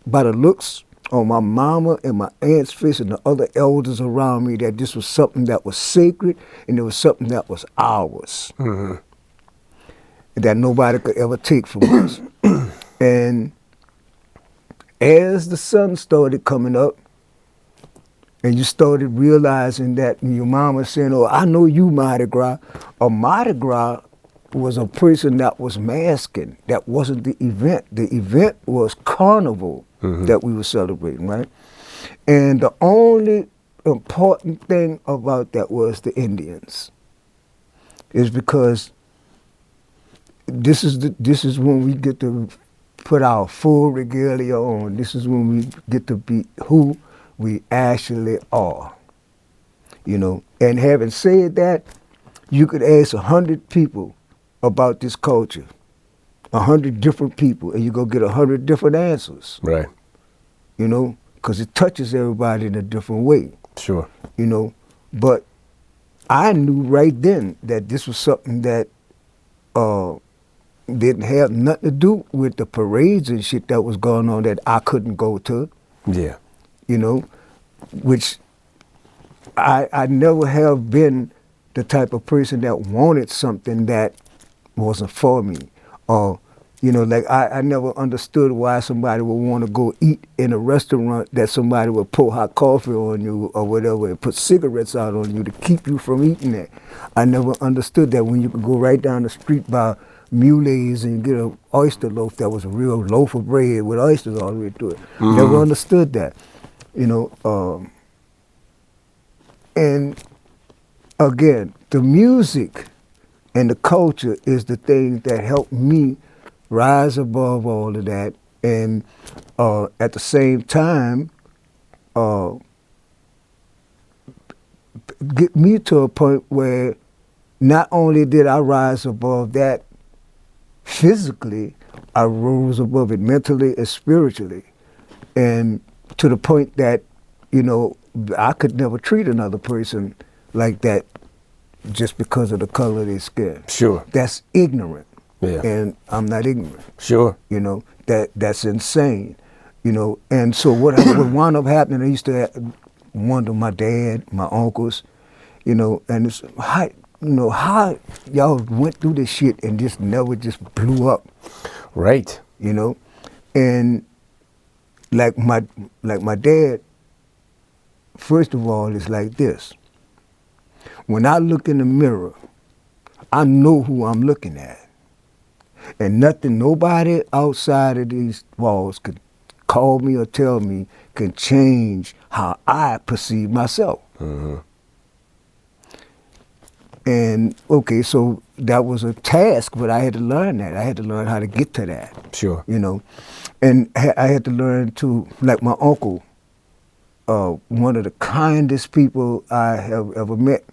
by the looks on my mama and my aunt's face and the other elders around me that this was something that was sacred and it was something that was ours. Mm-hmm. That nobody could ever take from us. And as the sun started coming up and you started realizing that your mama saying, oh, I know you Mardi Gras. A Mardi Gras was a person that was masking. That wasn't the event. The event was Carnival that we were celebrating, right? And the only important thing about that was the Indians. Is because this is when we get to put our full regalia on. This is when we get to be who we actually are. You know, and having said that, you could ask 100 people about this culture, 100 different people, and you go get 100 different answers. Right. You know, because it touches everybody in a different way. Sure. You know, but I knew right then that this was something that didn't have nothing to do with the parades and shit that was going on that I couldn't go to. Yeah. You know, which I never have been the type of person that wanted something that wasn't for me. Or, you know, like I never understood why somebody would want to go eat in a restaurant that somebody would pour hot coffee on you or whatever and put cigarettes out on you to keep you from eating that. I never understood that when you could go right down the street by Mule's and get an oyster loaf that was a real loaf of bread with oysters all the way through it. Mm-hmm. Never understood that, you know. And again, the music and the culture is the thing that helped me rise above all of that, and at the same time, get me to a point where not only did I rise above that physically, I rose above it mentally and spiritually, and to the point that, you know, I could never treat another person like that just because of the color of their skin. Sure. That's ignorant. Yeah. And I'm not ignorant. Sure. You know, that's insane. You know, and so what wound up happening, I used to wonder my dad, my uncles, you know, and it's how, you know, how y'all went through this shit and just never just blew up. Right. You know? And like my dad, first of all, it's like this. When I look in the mirror, I know who I'm looking at. And nobody outside of these walls could call me or tell me can change how I perceive myself. Mm-hmm. And okay, so that was a task, but I had to learn that. I had to learn how to get to that. Sure. You know, and I had to learn to, like my uncle, one of the kindest people I have ever met,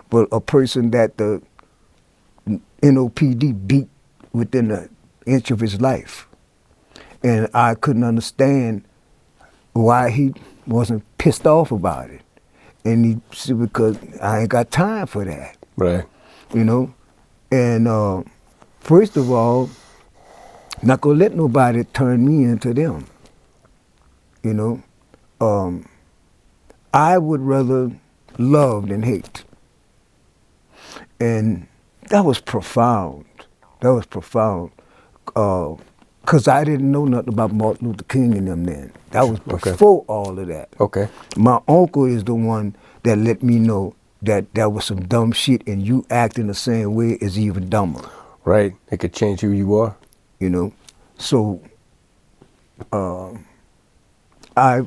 but a person that the NOPD beat within an inch of his life. And I couldn't understand why he wasn't pissed off about it. And he said, because I ain't got time for that. Right. You know? And first of all, not gonna let nobody turn me into them. You know? I would rather love than hate. And that was profound. That was profound. Because I didn't know nothing about Martin Luther King and them then. That was before all of that. Okay. My uncle is the one that let me know that that was some dumb shit, and you acting the same way is even dumber. Right. It could change who you are. You know? So I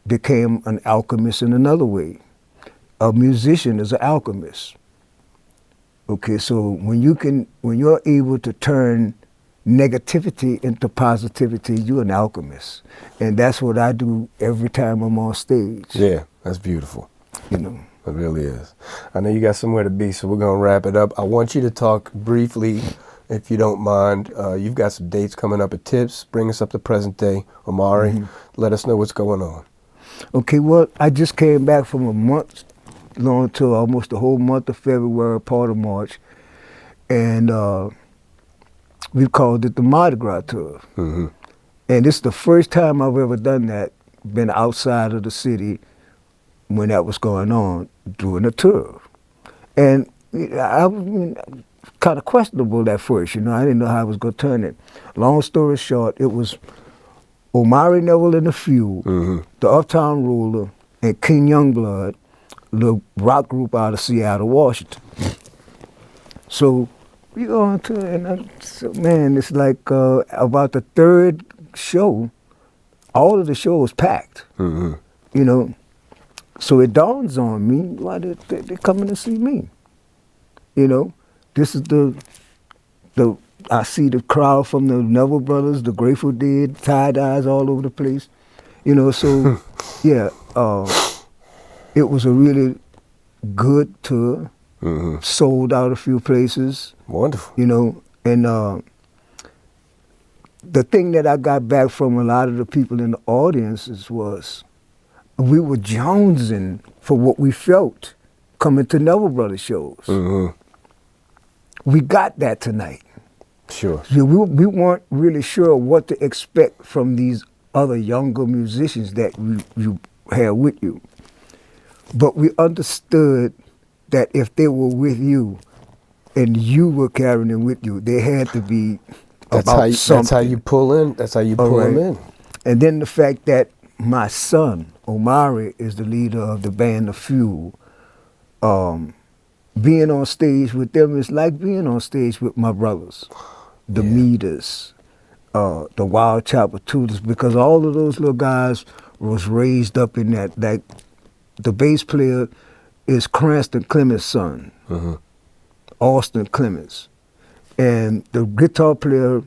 became an alchemist in another way. A musician is an alchemist. Okay, so when you're able to turn negativity into positivity, you're an alchemist. And that's what I do every time I'm on stage. Yeah, that's beautiful. You know. It really is. I know you got somewhere to be, so we're going to wrap it up. I want you to talk briefly, if you don't mind. You've got some dates coming up at Tips. Bring us up to present day. Omari, let us know what's going on. Okay, well, I just came back from a month long tour, almost the whole month of February, part of March. And we called it the Mardi Gras Tour. Mm-hmm. And it's the first time I've ever done that, been outside of the city when that was going on, doing a tour. And I was kind of questionable at first, you know, I didn't know how I was going to turn it. Long story short, it was Omari Neville and the Few, the Uptown Ruler, and King Youngblood, the rock group out of Seattle, Washington. So we go on to it, and so, man, it's like about the third show, all of the show was packed, you know. So it dawns on me, why they're coming to see me, you know. This is I see the crowd from the Neville Brothers, the Grateful Dead, tie-dyes all over the place, you know. So yeah, it was a really good tour. Sold out a few places. Wonderful. You know, and the thing that I got back from a lot of the people in the audiences was we were jonesing for what we felt coming to Neville Brothers shows. We got that tonight. Sure. So we weren't really sure what to expect from these other younger musicians that you had with you. But we understood that if they were with you and you were carrying them with you, they had to be about something. That's how you pull in. That's how you pull them in. And then the fact that my son, Omari, is the leader of the band The Fuel, being on stage with them is like being on stage with my brothers, the Meters, the Wild Tchoupitoulas, because all of those little guys was raised up in that. Like the bass player is Cranston Clemens' son, Austin Clemens, and the guitar player,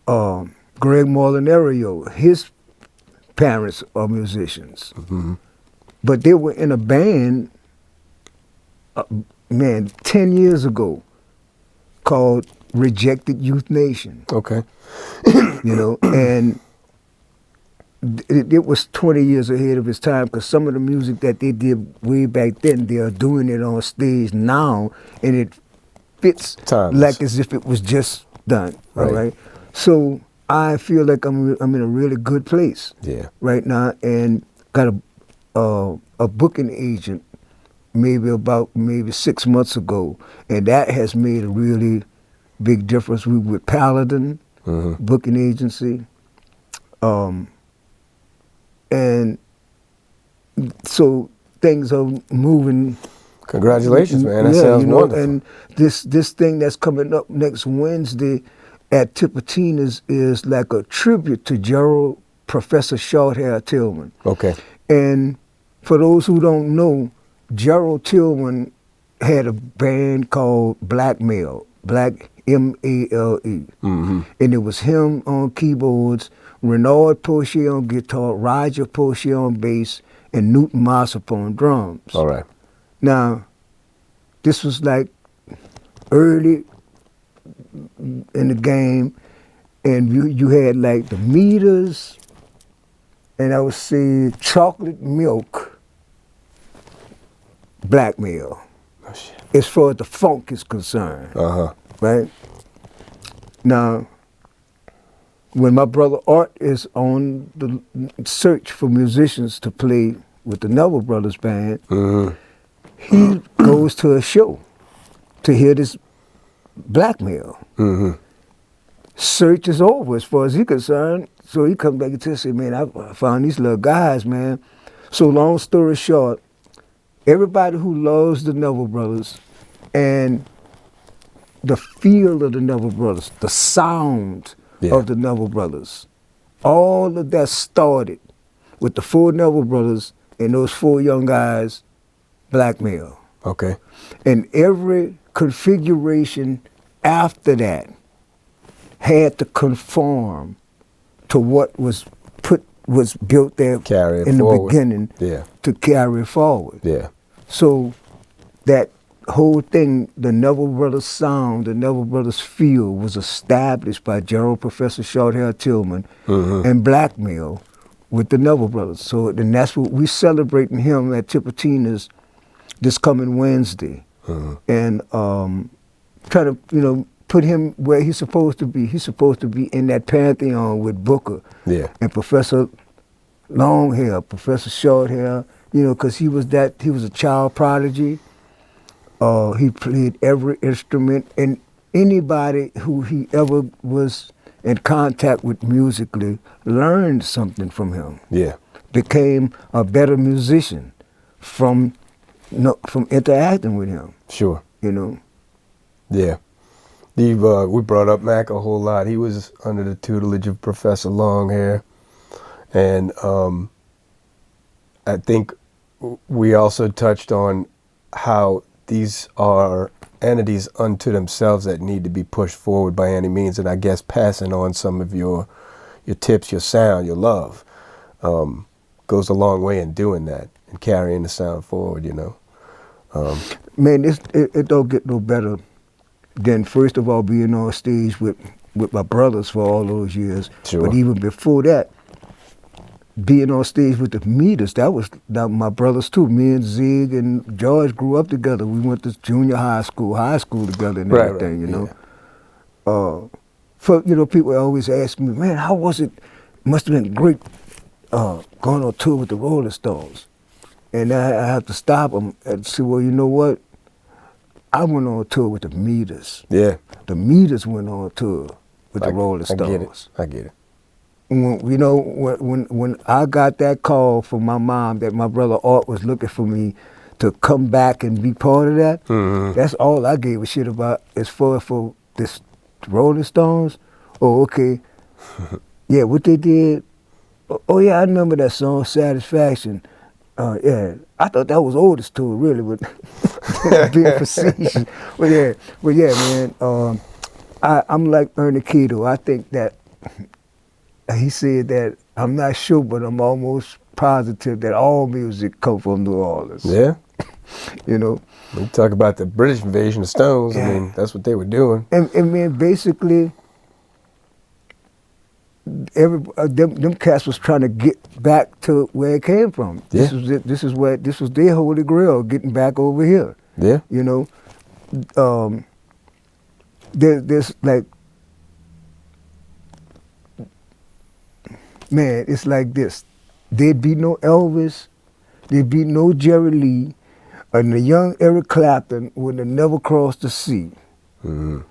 Greg Molinaro, his parents are musicians, but they were in a band, 10 years ago, called Rejected Youth Nation. Okay. And it was 20 years ahead of its time, because some of the music that they did way back then, they are doing it on stage now, and it fits like as if it was just done. Right. All right. So I feel like I'm in a really good place right now, and got a booking agent maybe 6 months ago, and that has made a really big difference. We with Paladin booking agency, and so things are moving. Congratulations, man! That sounds wonderful. And this thing that's coming up next Wednesday at Tchoupitoulas is like a tribute to Gerald Professor Shorthair Tillman. Okay. And for those who don't know, Gerald Tillman had a band called Blackmail, Black M-A-L-E. And it was him on keyboards, Renaud Poche on guitar, Roger Poche on bass, and Newton Mossop on drums. All right. Now, this was like early in the game, and you had like the Meters, and I would say Chocolate Milk, Blackmail, as far as the funk is concerned. Right? Now, when my brother Art is on the search for musicians to play with the Neville Brothers band, he goes to a show to hear this Blackmail. Search is over as far as he's concerned. So he comes back and tells me, man, I found these little guys, man. So long story short, everybody who loves the Neville Brothers and the feel of the Neville Brothers, the sound of the Neville Brothers, all of that started with the 4 Neville Brothers and those 4 young guys, Blackmail. Okay. And every configuration after that had to conform to what was built there in the beginning to carry forward. So that whole thing, the Neville Brothers sound, the Neville Brothers feel, was established by Gerald Professor Shorthair Tillman and Blackmail with the Neville Brothers. So then that's what we're celebrating him at Tchoupitoulas this coming Wednesday, and try to put him where he's supposed to be. He's supposed to be in that pantheon with Booker and Professor Longhair, Professor Shorthair. Because he was a child prodigy. He played every instrument, and anybody who he ever was in contact with musically learned something from him. Became a better musician from interacting with him. Sure. Yeah. We brought up Mac a whole lot. He was under the tutelage of Professor Longhair, and I think we also touched on how these are entities unto themselves that need to be pushed forward by any means, and I guess passing on some of your tips, your sound, your love, goes a long way in doing that and carrying the sound forward, Man, it don't get no better than, first of all, being on stage with my brothers for all those years. Sure. But even before that, being on stage with the Meters, that was my brothers too. Me and Zig and George grew up together. We went to junior high school together and everything, For people always ask me, man, how was it? Must have been great going on tour with the Rolling Stones. And I have to stop them and say, well, you know what? I went on tour with the Meters. Yeah. The Meters went on tour with the Rolling Stones. I get it. When I got that call from my mom that my brother Art was looking for me to come back and be part of that, that's all I gave a shit about as far for this Rolling Stones. Oh, okay. Yeah, what they did. Oh, yeah, I remember that song, Satisfaction. Yeah, I thought that was Otis tour, really, but being facetious. But yeah, man, I'm like Ernie Keto. I think that he said that, I'm not sure, but I'm almost positive that all music come from New Orleans. Yeah. You talk about the British invasion of Stones. Yeah. I mean, that's what they were doing. And man, basically, them cats was trying to get back to where it came from. Yeah. This was their holy grail, getting back over here. Yeah. There's like, man, it's like this. There'd be no Elvis, there'd be no Jerry Lee, and the young Eric Clapton would have never crossed the sea. Mm-hmm.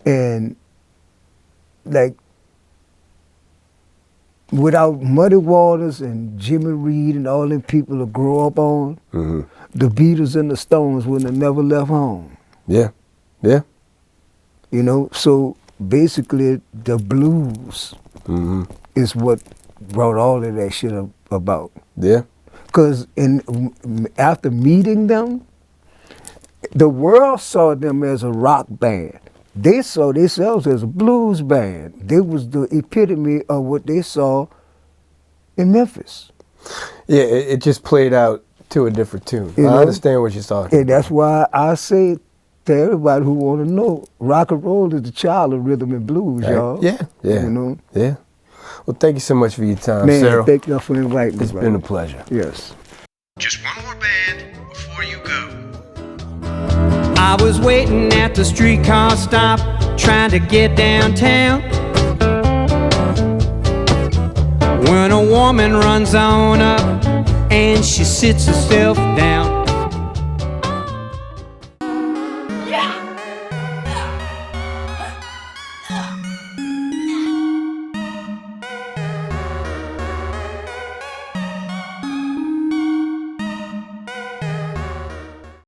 And like, without Muddy Waters and Jimmy Reed and all them people to grow up on, the Beatles and the Stones wouldn't have never left home. Yeah, yeah. So basically the blues is what brought all of that shit about. Yeah. Because after meeting them, the world saw them as a rock band. They saw themselves as a blues band. They was the epitome of what they saw in Memphis. Yeah, it just played out to a different tune. I understand what you're talking about. That's why I say to everybody who want to know, rock and roll is the child of rhythm and blues, right. Y'all. Yeah. Yeah. Well, thank you so much for your time, man, Cyril. Thank you for inviting me. It's been a pleasure. Yes. Just one more band before you go. I was waiting at the streetcar stop, trying to get downtown, when a woman runs on up and she sits herself down. Yeah!